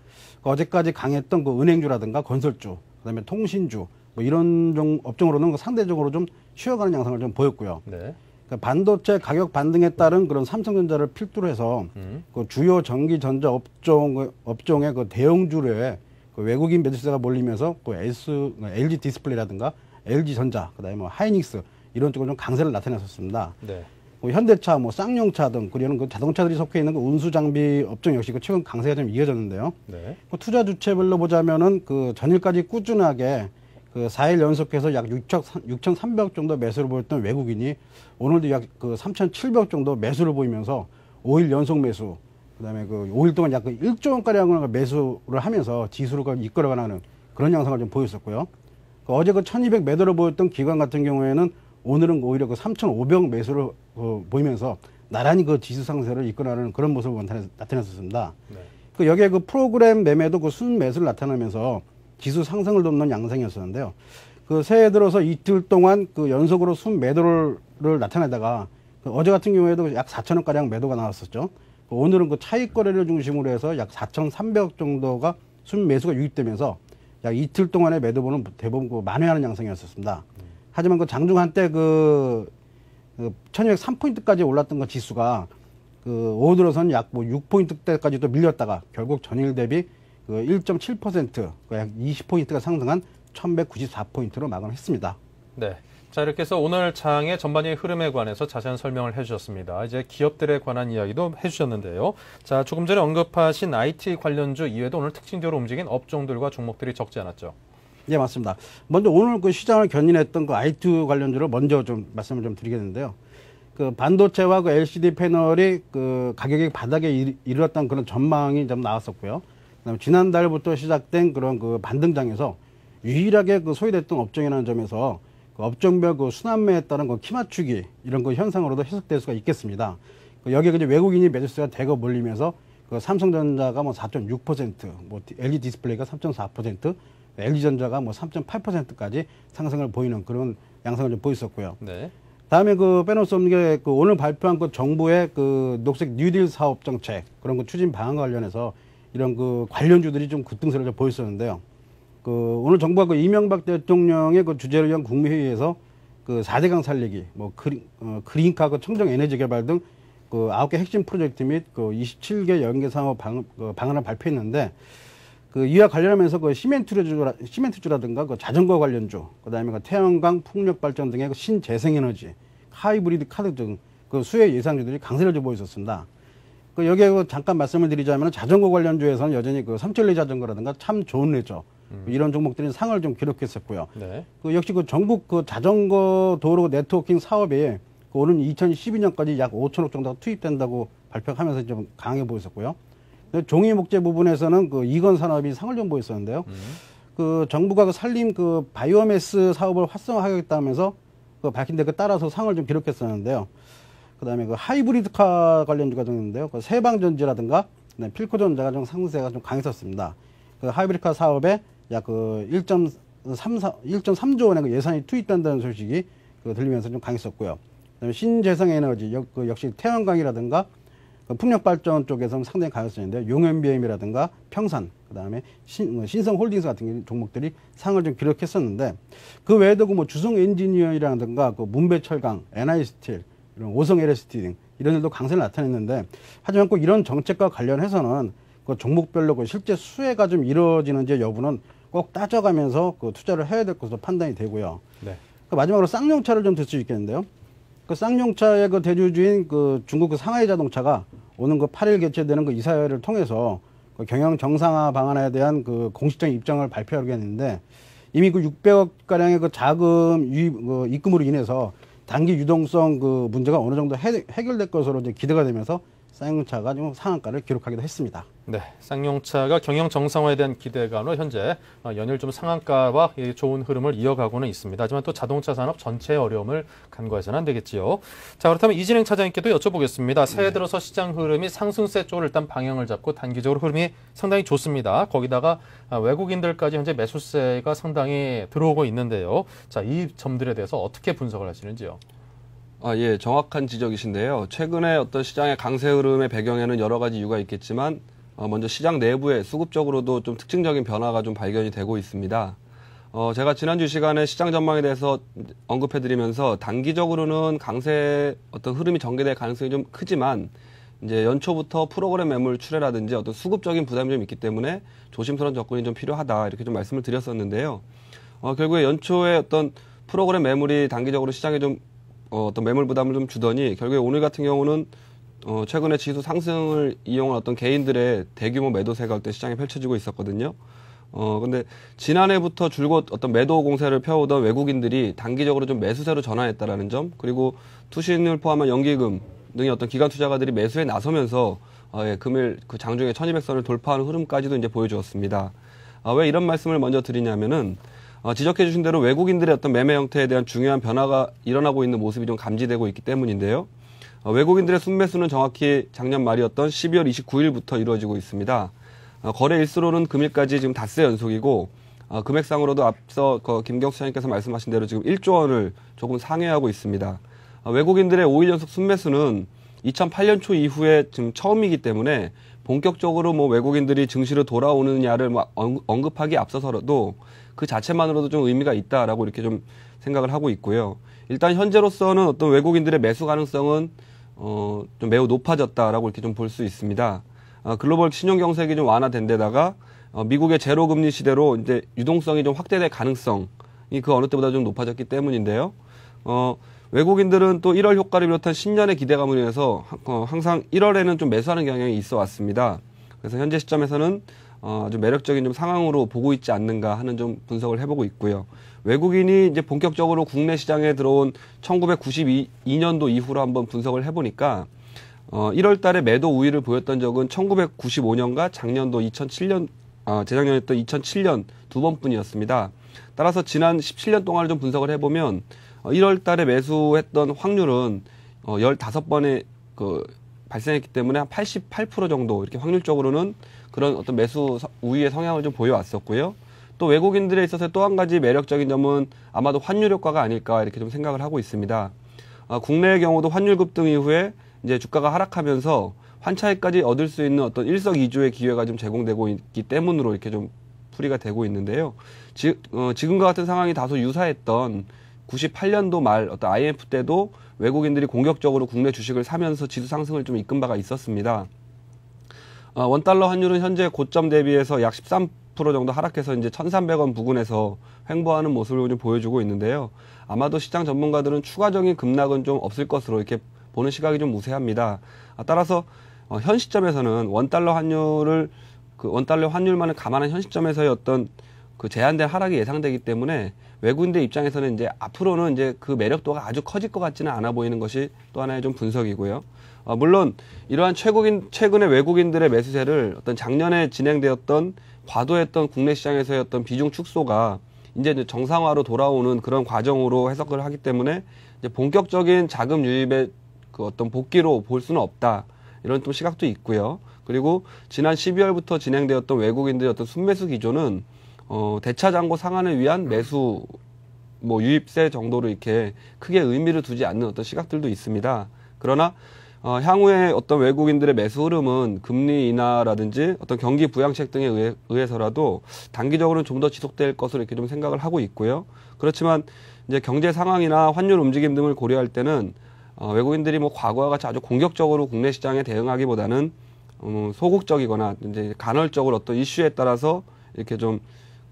[SPEAKER 7] 그 어제까지 강했던 그 은행주라든가 건설주, 그다음에 통신주 뭐 이런 업종으로는 상대적으로 좀 쉬어가는 양상을 좀 보였고요.
[SPEAKER 1] 네.
[SPEAKER 7] 그 반도체 가격 반등에 따른 그런 삼성전자를 필두로 해서 그 주요 전기 전자 업종의 그 대형주류에 그 외국인 매수세가 몰리면서 그 LG 디스플레이라든가 LG 전자, 그다음에 뭐 하이닉스 이런 쪽으로 좀 강세를 나타냈었습니다.
[SPEAKER 1] 네.
[SPEAKER 7] 뭐 현대차, 뭐 쌍용차 등 그리고 그 자동차들이 속해 있는 그 운수 장비 업종 역시 그 최근 강세가 좀 이어졌는데요.
[SPEAKER 1] 네.
[SPEAKER 7] 그 투자 주체별로 보자면은 그 전일까지 꾸준하게 그 4일 연속해서 약 6,300억 정도 매수를 보였던 외국인이 오늘도 약 그 3,700억 정도 매수를 보이면서 5일 연속 매수, 그다음에 그 5일 동안 약 1조 원가량을 매수를 하면서 지수를 이끌어가는 그런 양상을 좀 보였었고요. 그 어제 그 1,200 매도를 보였던 기관 같은 경우에는 오늘은 오히려 그 3,500 매수를 보이면서 나란히 그 지수 상승세를 이끌어가는 그런 모습을 나타냈었습니다.
[SPEAKER 1] 네.
[SPEAKER 7] 그 여기에 그 프로그램 매매도 그 순 매수를 나타내면서 지수 상승을 돕는 양상이었었는데요. 그 새해 들어서 이틀 동안 그 연속으로 순 매도를 나타내다가 그 어제 같은 경우에도 약 4,000원 가량 매도가 나왔었죠. 그 오늘은 그 차익 거래를 중심으로 해서 약 4,300억 정도가 순 매수가 유입되면서 약 이틀 동안의 매도분은 대부분 그 만회하는 양상이었었습니다. 하지만 그 장중 한때 그 1203포인트까지 올랐던 그 지수가 그 오후 들어서는 약 뭐 6포인트대까지도 밀렸다가 결국 전일 대비 그 1.7%, 약 20포인트가 상승한 1194포인트로 마감을 했습니다.
[SPEAKER 1] 네. 자, 이렇게 해서 오늘 장의 전반적인 흐름에 관해서 자세한 설명을 해주셨습니다. 이제 기업들에 관한 이야기도 해주셨는데요. 자, 조금 전에 언급하신 IT 관련주 이외에도 오늘 특징적으로 움직인 업종들과 종목들이 적지 않았죠.
[SPEAKER 7] 예, 맞습니다. 먼저 오늘 그 시장을 견인했던 그 IT 관련주를 먼저 좀 말씀을 좀 드리겠는데요. 그 반도체와 그 LCD 패널이 그 가격이 바닥에 이르렀던 그런 전망이 좀 나왔었고요. 그다음에 지난달부터 시작된 그런 그 반등장에서 유일하게 그 소외됐던 업종이라는 점에서 그 업종별 그 순환매에 따른 그 키 맞추기 이런 그 현상으로도 해석될 수가 있겠습니다. 그 여기에 이제 외국인이 매수세가 대거 몰리면서 그 삼성전자가 뭐 4.6%, 뭐 LG 디스플레이가 3.4%, LG전자가 뭐 3.8%까지 상승을 보이는 그런 양상을 좀 보였었고요.
[SPEAKER 1] 네.
[SPEAKER 7] 다음에 그 빼놓을 수 없는 게 그 오늘 발표한 그 정부의 그 녹색 뉴딜 사업 정책 그런 그 추진 방안과 관련해서 이런 그 관련주들이 좀 급등세를 좀 보였었는데요. 그 오늘 정부가 그 이명박 대통령의 그 주재를 위한 국무회의에서 그 4대강 살리기, 뭐 그린카 그 청정 에너지 개발 등 그 9개 핵심 프로젝트 및 그 27개 연계 사업 방안을 발표했는데 그 이와 관련하면서 그 시멘트주라든가 그 자전거 관련주, 그다음에 그 태양광, 풍력 발전 등의 그 신재생에너지, 하이브리드 카드 등 그 수혜 예상주들이 강세를 좀 보였었습니다. 그 여기에 그 잠깐 말씀을 드리자면 자전거 관련주에서는 여전히 그 삼천리 자전거라든가 참 좋은 레저 이런 종목들이 상을 좀 기록했었고요.
[SPEAKER 1] 네.
[SPEAKER 7] 그 역시 그 전국 그 자전거 도로 네트워킹 사업에 그 오는 2012년까지 약 5천억 정도가 투입된다고 발표하면서 좀 강하게 보였었고요. 종이 목재 부분에서는 그 이건 산업이 상을 좀 보였었는데요. 그 정부가 그 산림 그 바이오매스 사업을 활성화하겠다면서 그 밝힌 데 그 따라서 상을 좀 기록했었는데요. 그다음에 그 하이브리드카 관련주가 좀 있는데요. 그 세방전지라든가 필코전자가 좀 상승세가 좀 강했었습니다. 그 하이브리드카 사업에 약 그 1.3조 원의 그 예산이 투입된다는 소식이 그 들리면서 좀 강했었고요. 그다음에 신재생에너지 역시 태양광이라든가 그 풍력발전 쪽에서는 상당히 강했었는데 용현비엠이라든가 평산, 그다음에 신성홀딩스 같은 종목들이 상을 좀 기록했었는데 그 외에도 그 뭐 주성 엔지니어라든가 그 문배철강, NI스틸, 이런 오성 LST 등 이런 일도 강세를 나타냈는데 하지만 꼭 이런 정책과 관련해서는 그 종목별로 그 실제 수혜가 좀 이루어지는지 여부는 꼭 따져가면서 그 투자를 해야 될 것으로 판단이 되고요.
[SPEAKER 1] 네.
[SPEAKER 7] 그 마지막으로 쌍용차를 좀 들 수 있겠는데요. 그 쌍용차의 그 대주주인 그 중국 그 상하이 자동차가 오는 그 8일 개최되는 그 이사회를 통해서 그 경영 정상화 방안에 대한 그 공식적인 입장을 발표하겠는데 이미 그 600억 가량의 그 자금 유입 그 입금으로 인해서 단기 유동성 그 문제가 어느 정도 해결될 것으로 이제 기대가 되면서 쌍용차가 좀 상한가를 기록하기도 했습니다.
[SPEAKER 1] 네, 쌍용차가 경영 정상화에 대한 기대감으로 현재 연일 좀 상한가와 좋은 흐름을 이어가고는 있습니다. 하지만 또 자동차 산업 전체의 어려움을 간과해서는 안 되겠지요. 자, 그렇다면 이진행 차장님께도 여쭤보겠습니다. 새해 들어서 시장 흐름이 상승세 쪽으로 일단 방향을 잡고 단기적으로 흐름이 상당히 좋습니다. 거기다가 외국인들까지 현재 매수세가 상당히 들어오고 있는데요. 자, 이 점들에 대해서 어떻게 분석을 하시는지요?
[SPEAKER 8] 예, 정확한 지적이신데요. 최근에 어떤 시장의 강세 흐름의 배경에는 여러 가지 이유가 있겠지만 먼저 시장 내부에 수급적으로도 좀 특징적인 변화가 좀 발견이 되고 있습니다. 제가 지난주 시간에 시장 전망에 대해서 언급해드리면서 단기적으로는 강세 어떤 흐름이 전개될 가능성이 좀 크지만 이제 연초부터 프로그램 매물 출회라든지 어떤 수급적인 부담이 좀 있기 때문에 조심스러운 접근이 좀 필요하다 이렇게 좀 말씀을 드렸었는데요. 결국에 연초에 어떤 프로그램 매물이 단기적으로 시장에 좀 어떤 매물 부담을 좀 주더니 결국에 오늘 같은 경우는 최근에 지수 상승을 이용한 어떤 개인들의 대규모 매도세가 어떤 시장에 펼쳐지고 있었거든요. 근데 지난해부터 줄곧 어떤 매도 공세를 펴오던 외국인들이 단기적으로 좀 매수세로 전환했다라는 점, 그리고 투신을 포함한 연기금 등의 어떤 기관 투자가들이 매수에 나서면서 금일 그 장중에 1200선을 돌파하는 흐름까지도 이제 보여주었습니다. 왜 이런 말씀을 먼저 드리냐면은 지적해 주신 대로 외국인들의 어떤 매매 형태에 대한 중요한 변화가 일어나고 있는 모습이 좀 감지되고 있기 때문인데요. 외국인들의 순매수는 정확히 작년 말이었던 12월 29일부터 이루어지고 있습니다. 거래 일수로는 금일까지 지금 닷새 연속이고 금액상으로도 앞서 김경수 차장님께서 말씀하신 대로 지금 1조 원을 조금 상회하고 있습니다. 외국인들의 5일 연속 순매수는 2008년 초 이후에 지금 처음이기 때문에 본격적으로 뭐 외국인들이 증시로 돌아오느냐를 언급하기 앞서서라도 그 자체만으로도 좀 의미가 있다라고 이렇게 좀 생각을 하고 있고요. 일단 현재로서는 어떤 외국인들의 매수 가능성은 좀 매우 높아졌다라고 이렇게 좀 볼 수 있습니다. 글로벌 신용 경색이 좀 완화된 데다가 미국의 제로 금리 시대로 이제 유동성이 좀 확대될 가능성이 그 어느 때보다 좀 높아졌기 때문인데요. 외국인들은 또 1월 효과를 비롯한 신년의 기대감으로 인해서 항상 1월에는 좀 매수하는 경향이 있어 왔습니다. 그래서 현재 시점에서는 아주 매력적인 좀 상황으로 보고 있지 않는가 하는 좀 분석을 해보고 있고요. 외국인이 이제 본격적으로 국내 시장에 들어온 1992년도 이후로 한번 분석을 해보니까 1월 달에 매도 우위를 보였던 적은 1995년과 작년도 2007년, 재작년이었던 2007년 두 번뿐이었습니다. 따라서 지난 17년 동안을 좀 분석을 해보면 1월 달에 매수했던 확률은 15번에 발생했기 때문에 한 88% 정도 이렇게 확률적으로는 그런 어떤 매수 우위의 성향을 좀 보여왔었고요. 또 외국인들에 있어서 또 한 가지 매력적인 점은 아마도 환율 효과가 아닐까 이렇게 좀 생각을 하고 있습니다. 국내의 경우도 환율 급등 이후에 이제 주가가 하락하면서 환차익까지 얻을 수 있는 어떤 일석이조의 기회가 좀 제공되고 있기 때문으로 이렇게 좀 풀이가 되고 있는데요. 지금과 같은 상황이 다소 유사했던 98년도 말 어떤 IMF 때도 외국인들이 공격적으로 국내 주식을 사면서 지수 상승을 좀 이끈 바가 있었습니다. 원달러 환율은 현재 고점 대비해서 약 13% 정도 하락해서 이제 1,300원 부근에서 횡보하는 모습을 좀 보여주고 있는데요. 아마도 시장 전문가들은 추가적인 급락은 좀 없을 것으로 이렇게 보는 시각이 좀 우세합니다. 따라서 현 시점에서는 원달러 환율만을 감안한 현 시점에서의 어떤 그 제한된 하락이 예상되기 때문에 외국인들 입장에서는 이제 앞으로는 이제 그 매력도가 아주 커질 것 같지는 않아 보이는 것이 또 하나의 좀 분석이고요. 물론 이러한 최근의 외국인들의 매수세를 어떤 작년에 진행되었던 과도했던 국내 시장에서의 어떤 비중 축소가 이제 정상화로 돌아오는 그런 과정으로 해석을 하기 때문에 이제 본격적인 자금 유입의 그 어떤 복귀로 볼 수는 없다. 이런 또 시각도 있고요. 그리고 지난 12월부터 진행되었던 외국인들의 어떤 순매수 기조는 대차장고 상한을 위한 매수 유입세 정도로 이렇게 크게 의미를 두지 않는 어떤 시각들도 있습니다. 그러나 향후에 어떤 외국인들의 매수 흐름은 금리 인하라든지 어떤 경기 부양책 등에 의해서라도 단기적으로는 좀 더 지속될 것으로 이렇게 좀 생각을 하고 있고요. 그렇지만 이제 경제 상황이나 환율 움직임 등을 고려할 때는 외국인들이 과거와 같이 아주 공격적으로 국내 시장에 대응하기보다는 소극적이거나 이제 간헐적으로 어떤 이슈에 따라서 이렇게 좀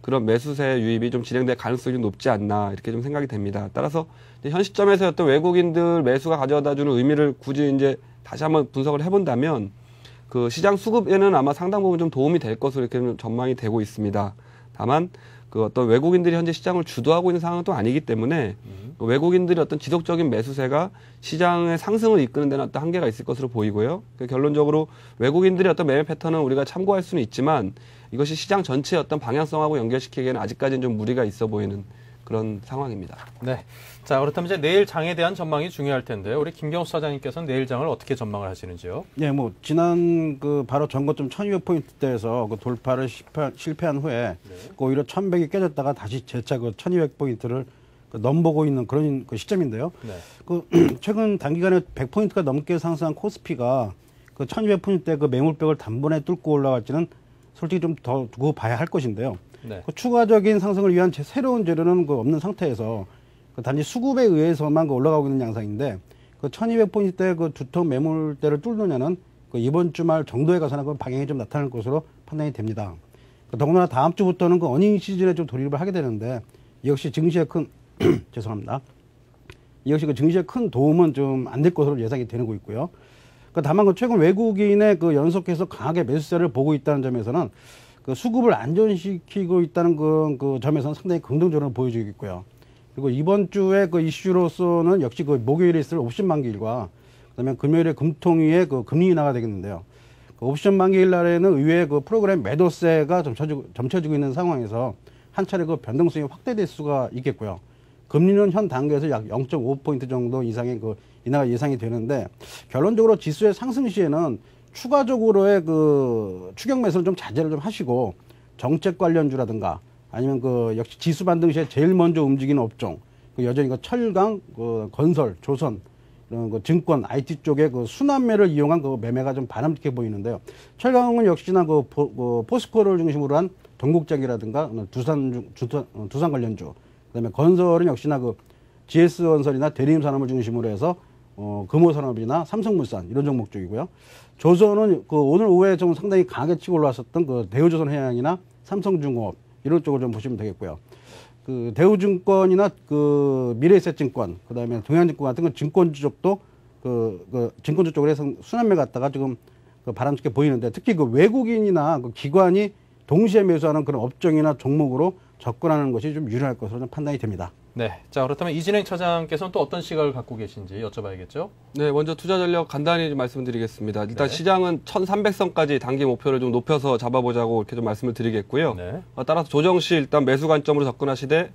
[SPEAKER 8] 그런 매수세 유입이 좀 진행될 가능성이 좀 높지 않나 이렇게 좀 생각이 됩니다. 따라서 현 시점에서 어떤 외국인들 매수가 가져다주는 의미를 굳이 이제 다시 한번 분석을 해본다면 그 시장 수급에는 아마 상당 부분 좀 도움이 될 것으로 이렇게 좀 전망이 되고 있습니다. 다만 그 어떤 외국인들이 현재 시장을 주도하고 있는 상황은 또 아니기 때문에 그 외국인들이 어떤 지속적인 매수세가 시장의 상승을 이끄는 데는 어떤 한계가 있을 것으로 보이고요. 결론적으로 외국인들의 어떤 매매 패턴은 우리가 참고할 수는 있지만 이것이 시장 전체의 어떤 방향성하고 연결시키기에는 아직까지는 좀 무리가 있어 보이는 그런 상황입니다.
[SPEAKER 1] 네. 자, 그렇다면 이제 내일 장에 대한 전망이 중요할 텐데요. 우리 김경수 사장님께서는 내일 장을 어떻게 전망을 하시는지요?
[SPEAKER 7] 네, 지난 바로 전고점 1200포인트대에서 그 돌파를 실패한 후에 오히려 1100이 깨졌다가 다시 재차 그 1200포인트를 넘보고 있는 그런 그 시점인데요.
[SPEAKER 1] 네.
[SPEAKER 7] 그 최근 단기간에 100포인트가 넘게 상승한 코스피가 그 1200포인트대 그 매물벽을 단번에 뚫고 올라갈지는 솔직히 좀 더 두고 봐야 할 것인데요.
[SPEAKER 1] 네.
[SPEAKER 7] 그 추가적인 상승을 위한 새로운 재료는 그 없는 상태에서 그 단지 수급에 의해서만 그 올라가고 있는 양상인데 그 1200포인트대 그 두통 매물대를 뚫느냐는 그 이번 주말 정도에 가서는 그 방향이 좀 나타날 것으로 판단이 됩니다. 그 더군다나 다음 주부터는 그 어닝 시즌에 좀 돌입을 하게 되는데 이 역시 증시에 큰 죄송합니다. 이 역시 그 증시에 큰 도움은 좀 안 될 것으로 예상이 되고 있고요. 그 다만 그 최근 외국인의 그 연속해서 강하게 매수세를 보고 있다는 점에서는 그 수급을 안전시키고 있다는 그 점에서는 상당히 긍정적으로 보여지고 있고요. 그리고 이번 주에 그 이슈로서는 역시 그 목요일에 있을 옵션 만기일과 그다음에 금요일에 금통위의 그 금리 인하가 되겠는데요. 그 옵션 만기일 날에는 의외의 그 프로그램 매도세가 점쳐지고 있는 상황에서 한 차례 그 변동성이 확대될 수가 있겠고요. 금리는 현 단계에서 약 0.5포인트 정도 이상의 그 인하가 예상이 되는데 결론적으로 지수의 상승 시에는 추가적으로의 그 추격 매수를 좀 자제를 좀 하시고 정책 관련주라든가 아니면 그 역시 지수 반등 시에 제일 먼저 움직이는 업종 그 여전히 그 철강, 그 건설, 조선 이런 그 증권, IT 쪽의 그 순환매를 이용한 그 매매가 좀 바람직해 보이는데요. 철강은 역시나 그 포스코를 중심으로 한 동국제기라든가 두산 관련주, 그다음에 건설은 역시나 그 GS건설이나 대림산업을 중심으로 해서 금호산업이나 삼성물산 이런 종목 쪽이고요. 조선은 그 오늘 오후에 좀 상당히 강하게 치고 올라왔었던 그 대우조선해양이나 삼성중공업 이런 쪽을 좀 보시면 되겠고요. 그 대우증권이나 그 미래에셋증권, 그다음에 동양증권 같은 건 증권주 쪽도 그 증권주 쪽으로 해서 순환매 갔다가 지금 그 바람직해 보이는데 특히 그 외국인이나 그 기관이 동시에 매수하는 그런 업종이나 종목으로 접근하는 것이 좀 유리할 것으로 좀 판단이 됩니다.
[SPEAKER 1] 네. 자, 그렇다면 이진행 차장께서는 또 어떤 시각을 갖고 계신지 여쭤봐야겠죠?
[SPEAKER 8] 네, 먼저 투자 전략 간단히 좀 말씀드리겠습니다. 일단
[SPEAKER 1] 네.
[SPEAKER 8] 시장은 1300선까지 단기 목표를 좀 높여서 잡아보자고 이렇게 좀 말씀을 드리겠고요.
[SPEAKER 1] 네.
[SPEAKER 8] 따라서 조정 시 일단 매수 관점으로 접근하시되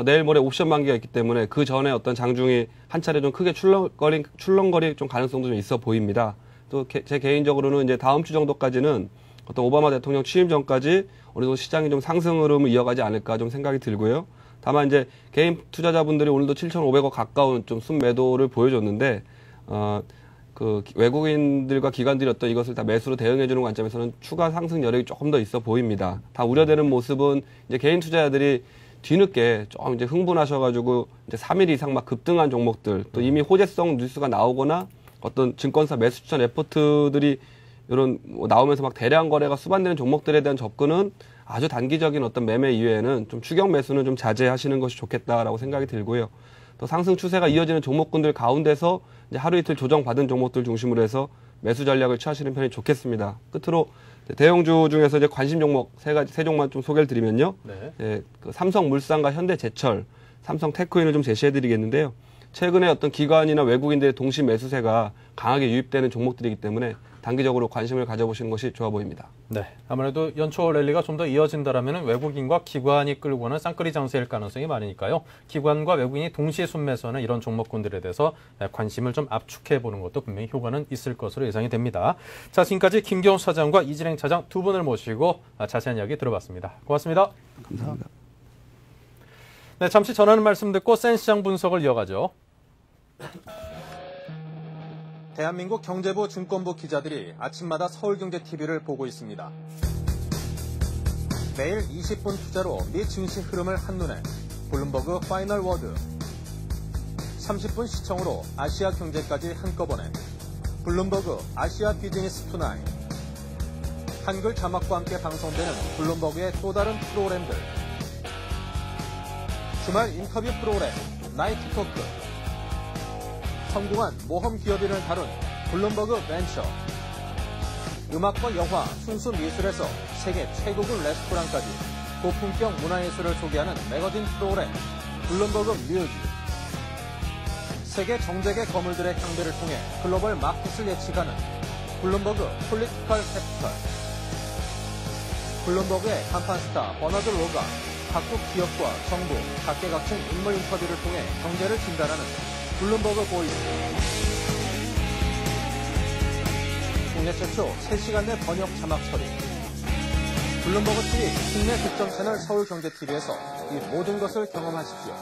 [SPEAKER 8] 내일 모레 옵션 만기가 있기 때문에 그 전에 어떤 장중이 한 차례 좀 크게 출렁거릴 좀 가능성도 좀 있어 보입니다. 또 제 개인적으로는 이제 다음 주 정도까지는 어떤 오바마 대통령 취임 전까지 어느 정도 시장이 좀 상승 흐름을 이어가지 않을까 좀 생각이 들고요. 다만 이제 개인 투자자분들이 오늘도 7,500억 가까운 좀 순매도를 보여줬는데 그 외국인들과 기관들이 어떤 이것을 다 매수로 대응해주는 관점에서는 추가 상승 여력이 조금 더 있어 보입니다. 다 우려되는 모습은 이제 개인 투자자들이 뒤늦게 좀 이제 흥분하셔가지고 이제 3일 이상 막 급등한 종목들 또 이미 호재성 뉴스가 나오거나 어떤 증권사 매수 추천 레포트들이 이런 나오면서 막 대량 거래가 수반되는 종목들에 대한 접근은 아주 단기적인 어떤 매매 이외에는 좀 추격 매수는 좀 자제하시는 것이 좋겠다라고 생각이 들고요. 또 상승 추세가 이어지는 종목군들 가운데서 이제 하루 이틀 조정받은 종목들 중심으로 해서 매수 전략을 취하시는 편이 좋겠습니다. 끝으로 대형주 중에서 이제 관심 종목 세 종만 좀 소개를 드리면요.
[SPEAKER 1] 네.
[SPEAKER 8] 예, 그 삼성물산과 현대제철, 삼성테크인을 좀 제시해드리겠는데요. 최근에 어떤 기관이나 외국인들의 동시 매수세가 강하게 유입되는 종목들이기 때문에 단기적으로 관심을 가져보시는 것이 좋아 보입니다.
[SPEAKER 1] 네, 아무래도 연초 랠리가 좀 더 이어진다라면 외국인과 기관이 끌고 오는 쌍끌이 장세일 가능성이 많으니까요. 기관과 외국인이 동시에 순매수하는 이런 종목군들에 대해서 관심을 좀 압축해 보는 것도 분명히 효과는 있을 것으로 예상이 됩니다. 자, 지금까지 김경수 차장과 이진행 차장 두 분을 모시고 자세한 이야기 들어봤습니다. 고맙습니다.
[SPEAKER 7] 감사합니다.
[SPEAKER 1] 네, 잠시 전하는 말씀 듣고 센 시장 분석을 이어가죠. 대한민국 경제부 증권부 기자들이 아침마다 서울경제TV를 보고 있습니다. 매일 20분 투자로 미 증시 흐름을 한눈에 블룸버그 파이널 워드 30분 시청으로 아시아 경제까지 한꺼번에 블룸버그 아시아 비즈니스 투나잇 한글 자막과 함께 방송되는 블룸버그의 또 다른 프로그램들 주말 인터뷰 프로그램 나이트 토크 성공한 모험 기업인을 다룬 블룸버그 벤처 음악과 영화, 순수 미술에서 세계 최고급 레스토랑까지 고품격 문화예술을 소개하는 매거진 프로그램 블룸버그 뮤즈 세계 정재계 거물들의 향배를 통해 글로벌 마켓을 예측하는 블룸버그 폴리티컬 캐피털 블룸버그의 간판 스타 버너드 로가 각국 기업과 정부, 각계각층 인물 인터뷰를 통해 경제를 진단하는 블룸버그 보이스 국내 최초 3시간 내 번역 자막 처리 블룸버그 TV 국내 득점 채널 서울경제TV에서 이 모든 것을 경험하십시오.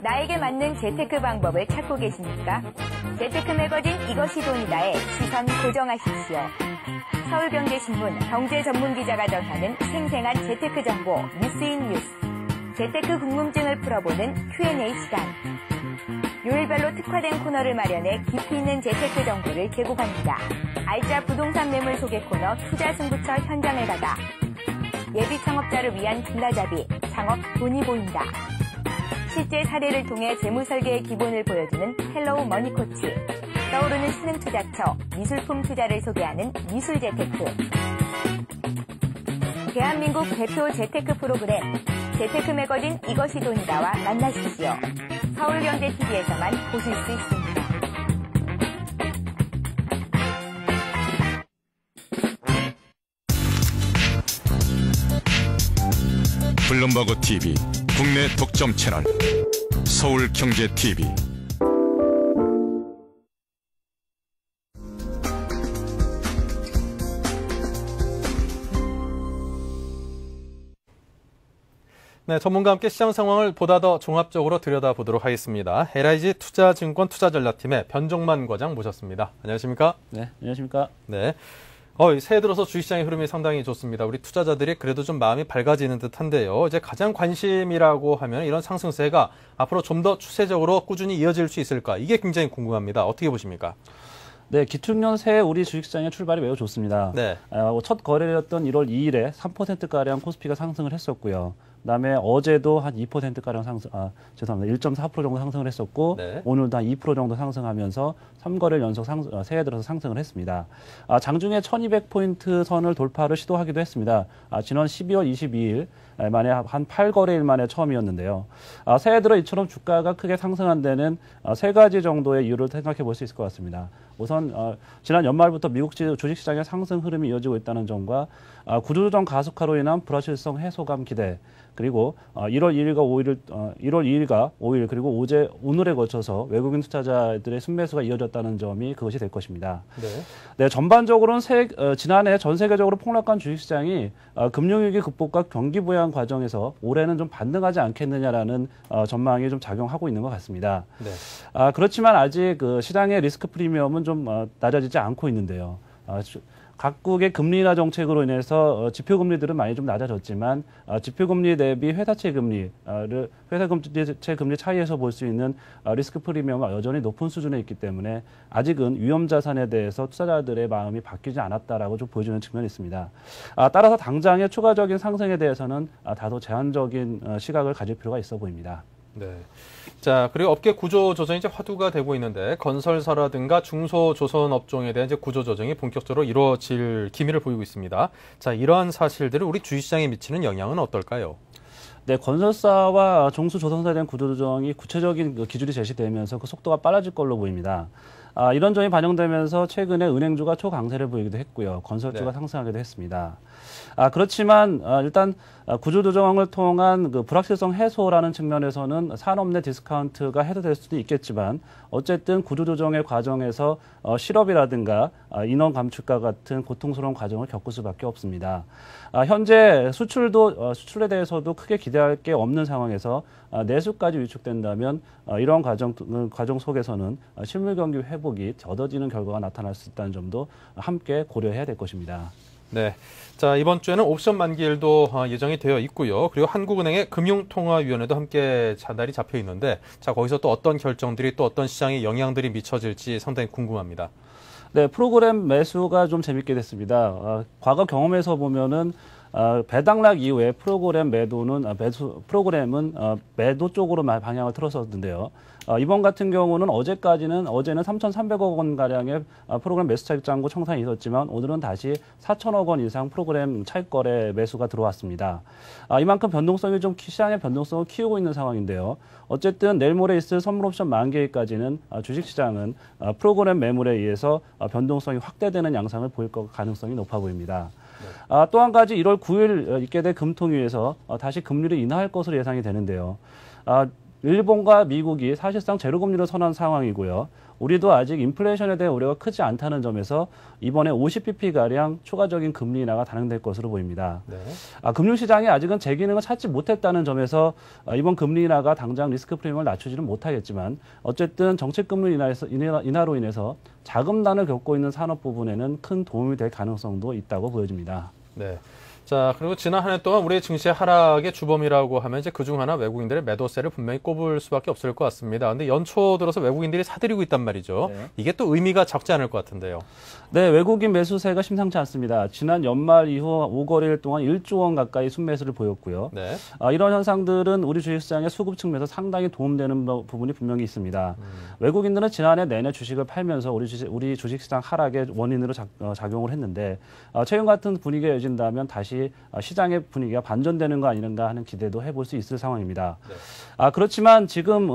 [SPEAKER 9] 나에게 맞는 재테크 방법을 찾고 계십니까? 재테크 매거진 이것이 돈이다에 시선 고정하십시오. 서울경제신문 경제 전문 기자가 전하는 생생한 재테크 정보 뉴스인 뉴스. 재테크 궁금증을 풀어보는 Q&A 시간. 요일별로 특화된 코너를 마련해 깊이 있는 재테크 정보를 제공합니다. 알짜 부동산 매물 소개 코너 투자 승부처 현장을 가다. 예비 창업자를 위한 길라잡이 창업 돈이 보인다. 실제 사례를 통해 재무 설계의 기본을 보여주는 헬로우 머니 코치. 떠오르는 신흥 투자처 미술품 투자를 소개하는 미술 재테크. 대한민국 대표 재테크 프로그램 재테크 매거진 이것이 돈이다와 만나십시오. 서울경제TV에서만 보실 수 있습니다.
[SPEAKER 6] 블룸버그 TV 국내 독점 채널 서울경제TV.
[SPEAKER 1] 네, 전문가와 함께 시장 상황을 보다 더 종합적으로 들여다보도록 하겠습니다. LIG 투자증권 투자전략팀의 변종만 과장 모셨습니다. 안녕하십니까?
[SPEAKER 10] 네, 안녕하십니까?
[SPEAKER 1] 네. 새해 들어서 주식시장의 흐름이 상당히 좋습니다. 우리 투자자들이 그래도 좀 마음이 밝아지는 듯한데요. 이제 가장 관심이라고 하면 이런 상승세가 앞으로 좀 더 추세적으로 꾸준히 이어질 수 있을까? 이게 굉장히 궁금합니다. 어떻게 보십니까?
[SPEAKER 10] 네, 기축년 새해 우리 주식시장의 출발이 매우 좋습니다.
[SPEAKER 1] 네.
[SPEAKER 10] 첫 거래였던 1월 2일에 3%가량 코스피가 상승을 했었고요. 그다음에 어제도 한 2%가량 죄송합니다. 1.4% 정도 상승을 했었고,
[SPEAKER 1] 네.
[SPEAKER 10] 오늘도 한 2% 정도 상승하면서 3거래일 연속 새해 들어서 상승을 했습니다. 장중에 1200포인트 선을 돌파를 시도하기도 했습니다. 지난 12월 22일 만에 한 8거래일 만에 처음이었는데요. 새해 들어 이처럼 주가가 크게 상승한 데는 세 가지 정도의 이유를 생각해 볼 수 있을 것 같습니다. 우선 지난 연말부터 미국 주식시장의 상승 흐름이 이어지고 있다는 점과 구조조정 가속화로 인한 불확실성 해소감 기대, 그리고 1월 2일과 5일 그리고 오늘에 거쳐서 외국인 투자자들의 순매수가 이어졌다는 점이 그것이 될 것입니다. 네, 전반적으로는 지난해 전 세계적으로 폭락한 주식시장이 금융위기 극복과 경기 부양 과정에서 올해는 좀 반등하지 않겠느냐라는 전망이 좀 작용하고 있는 것 같습니다.
[SPEAKER 1] 네.
[SPEAKER 10] 그렇지만 아직 그 시장의 리스크 프리미엄은 좀 낮아지지 않고 있는데요. 각국의 금리 인하 정책으로 인해서 지표금리들은 많이 좀 낮아졌지만 지표금리 대비 회사채 금리 차이에서 볼 수 있는 리스크 프리미엄은 여전히 높은 수준에 있기 때문에 아직은 위험 자산에 대해서 투자자들의 마음이 바뀌지 않았다라고 좀 보여주는 측면이 있습니다. 따라서 당장의 추가적인 상승에 대해서는 다소 제한적인 시각을 가질 필요가 있어 보입니다.
[SPEAKER 1] 네. 자, 그리고 업계 구조 조정이 이제 화두가 되고 있는데 건설사라든가 중소조선 업종에 대한 이제 구조 조정이 본격적으로 이루어질 기미를 보이고 있습니다. 자, 이러한 사실들을 우리 주식시장에 미치는 영향은 어떨까요?
[SPEAKER 10] 네, 건설사와 중소조선사에 대한 구조 조정이 구체적인 기준이 제시되면서 그 속도가 빨라질 걸로 보입니다. 이런 점이 반영되면서 최근에 은행주가 초강세를 보이기도 했고요. 건설주가 상승하기도 했습니다. 그렇지만 일단 구조조정을 통한 그 불확실성 해소라는 측면에서는 산업 내 디스카운트가 해소될 수도 있겠지만 어쨌든 구조조정의 과정에서 실업이라든가 인원 감축과 같은 고통스러운 과정을 겪을 수밖에 없습니다. 현재 수출에 대해서도 크게 기대할 게 없는 상황에서 내수까지 위축된다면 이런 과정 속에서는 실물 경기 회복이 더뎌지는 결과가 나타날 수 있다는 점도 함께 고려해야 될 것입니다.
[SPEAKER 1] 네. 자, 이번 주에는 옵션 만기일도 예정이 되어 있고요. 그리고 한국은행의 금융통화위원회도 함께 자달이 잡혀 있는데, 자, 거기서 또 어떤 결정들이 또 어떤 시장에 영향들이 미쳐질지 상당히 궁금합니다.
[SPEAKER 10] 네, 프로그램 매수가 좀 재밌게 됐습니다. 과거 경험에서 보면은 배당락 이후에 프로그램은 매도 쪽으로 방향을 틀었었는데요. 이번 같은 경우는 어제는 3,300억 원 가량의 프로그램 매수 차익 잔고 청산이 있었지만 오늘은 다시 4천억 원 이상 프로그램 차익 거래 매수가 들어왔습니다. 이만큼 시장의 변동성을 키우고 있는 상황인데요. 어쨌든 내일 모레 있을 선물 옵션 만기일까지는 주식시장은 프로그램 매물에 의해서 변동성이 확대되는 양상을 보일 가능성이 높아 보입니다. 또 한 가지 1월 9일 있게 될 금통위에서 다시 금리를 인하할 것으로 예상이 되는데요. 일본과 미국이 사실상 제로금리를 선언한 상황이고요. 우리도 아직 인플레이션에 대한 우려가 크지 않다는 점에서 이번에 50bp가량 추가적인 금리 인하가 단행될 것으로 보입니다. 네. 금융시장이 아직은 제 기능을 찾지 못했다는 점에서 이번 금리 인하가 당장 리스크 프리미엄을 낮추지는 못하겠지만 어쨌든 정책금리 인하로 인해서 자금난을 겪고 있는 산업 부분에는 큰 도움이 될 가능성도 있다고 보여집니다.
[SPEAKER 1] 네. 자, 그리고 지난 한 해 동안 우리 증시 하락의 주범이라고 하면 이제 그중 하나 외국인들의 매도세를 분명히 꼽을 수밖에 없을 것 같습니다. 근데 연초 들어서 외국인들이 사들이고 있단 말이죠. 네. 이게 또 의미가 적지 않을 것 같은데요.
[SPEAKER 10] 네, 외국인 매수세가 심상치 않습니다. 지난 연말 이후 5거래일 동안 1조 원 가까이 순매수를 보였고요. 네. 이런 현상들은 우리 주식시장의 수급 측면에서 상당히 도움되는 부분이 분명히 있습니다. 외국인들은 지난해 내내 주식을 팔면서 우리 주식시장 하락의 원인으로 작용을 했는데 최근 같은 분위기가 이어진다면 다시 시장의 분위기가 반전되는 거 아닌가 하는 기대도 해볼 수 있을 상황입니다. 네. 그렇지만 지금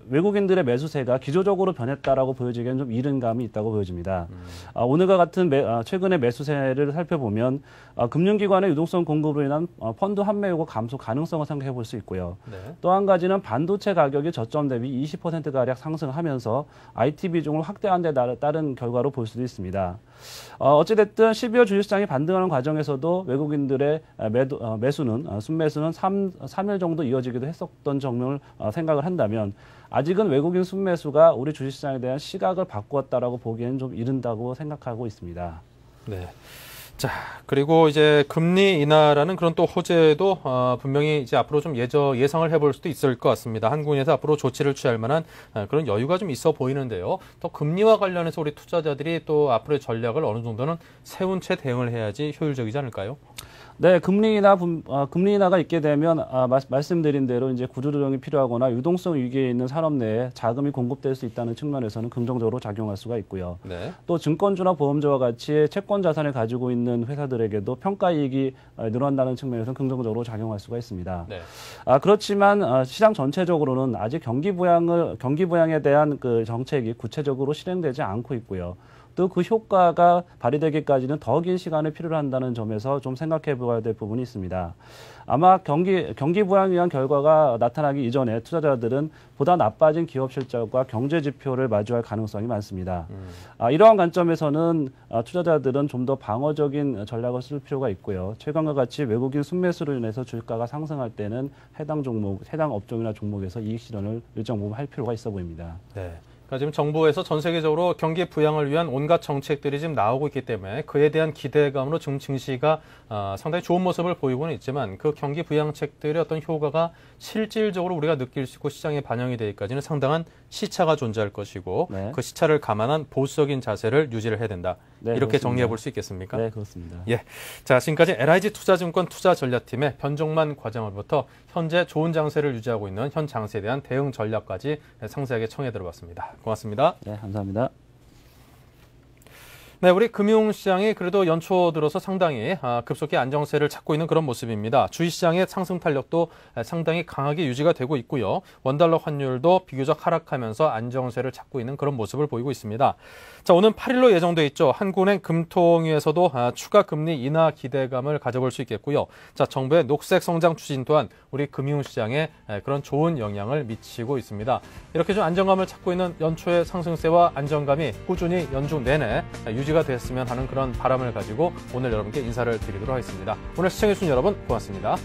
[SPEAKER 10] 외국인들의 매수세가 기조적으로 변했다라고 보여지기에는 좀 이른 감이 있다고 보여집니다. 오늘과 같은 최근의 매수세를 살펴보면 금융기관의 유동성 공급으로 인한 펀드 환매 요구 감소 가능성을 생각해 볼 수 있고요. 네. 또 한 가지는 반도체 가격이 저점 대비 20%가량 상승하면서 IT 비중을 확대한 데 따른 결과로 볼 수도 있습니다. 어찌됐든 12월 주식시장이 반등하는 과정에서도 외국인들의 매수는 순매수는 3일 정도 이어지기도 했었던 점을 생각을 한다면 아직은 외국인 순매수가 우리 주식시장에 대한 시각을 바꾸었다라고 보기에는 좀 이른다고 생각하고 있습니다.
[SPEAKER 1] 네. 자, 그리고 이제 금리 인하라는 그런 또 호재도 분명히 이제 앞으로 좀 예상을 해볼 수도 있을 것 같습니다. 한국에서 앞으로 조치를 취할 만한 그런 여유가 좀 있어 보이는데요. 또 금리와 관련해서 우리 투자자들이 또 앞으로의 전략을 어느 정도는 세운 채 대응을 해야지 효율적이지 않을까요?
[SPEAKER 10] 네, 금리 인하가 있게 되면 말씀드린 대로 이제 구조조정이 필요하거나 유동성 위기에 있는 산업 내에 자금이 공급될 수 있다는 측면에서는 긍정적으로 작용할 수가 있고요. 네. 또 증권주나 보험주와 같이 채권 자산을 가지고 있는 회사들에게도 평가 이익이 늘어난다는 측면에서는 긍정적으로 작용할 수가 있습니다. 네. 그렇지만 시장 전체적으로는 아직 경기 부양에 대한 그 정책이 구체적으로 실행되지 않고 있고요. 또 그 효과가 발휘되기까지는 더 긴 시간을 필요로 한다는 점에서 좀 생각해 보아야 될 부분이 있습니다. 아마 경기 부양에 의한 결과가 나타나기 이전에 투자자들은 보다 나빠진 기업 실적과 경제 지표를 마주할 가능성이 많습니다. 이러한 관점에서는 투자자들은 좀 더 방어적인 전략을 쓸 필요가 있고요. 최근과 같이 외국인 순매수로 인해서 주가가 상승할 때는 해당 업종이나 종목에서 이익 실현을 일정 부분 할 필요가 있어 보입니다.
[SPEAKER 1] 네. 그러니까 지금 정부에서 전 세계적으로 경기 부양을 위한 온갖 정책들이 지금 나오고 있기 때문에 그에 대한 기대감으로 지금 증시가 상당히 좋은 모습을 보이고는 있지만 그 경기 부양책들의 어떤 효과가 실질적으로 우리가 느낄 수 있고 시장에 반영이 되기까지는 상당한 시차가 존재할 것이고 네. 그 시차를 감안한 보수적인 자세를 유지를 해야 된다. 네, 이렇게 그렇습니다. 정리해 볼 수 있겠습니까?
[SPEAKER 10] 네, 그렇습니다.
[SPEAKER 1] 예, 자 지금까지 LIG 투자증권 투자전략팀의 변종만 과장으로부터 현재 좋은 장세를 유지하고 있는 현 장세에 대한 대응 전략까지 상세하게 청해 들어봤습니다. 고맙습니다.
[SPEAKER 10] 네, 감사합니다.
[SPEAKER 1] 네, 우리 금융시장이 그래도 연초 들어서 상당히 급속히 안정세를 찾고 있는 그런 모습입니다. 주식시장의 상승 탄력도 상당히 강하게 유지가 되고 있고요. 원달러 환율도 비교적 하락하면서 안정세를 찾고 있는 그런 모습을 보이고 있습니다. 자, 오는 8일로 예정돼 있죠. 한국은행 금통위에서도 추가 금리 인하 기대감을 가져볼 수 있겠고요. 자, 정부의 녹색 성장 추진 또한 우리 금융시장에 그런 좋은 영향을 미치고 있습니다. 이렇게 좀 안정감을 찾고 있는 연초의 상승세와 안정감이 꾸준히 연중 내내 유지가 됐으면 하는 그런 바람을 가지고 오늘 여러분께 인사를 드리도록 하겠습니다. 오늘 시청해주신 여러분 고맙습니다.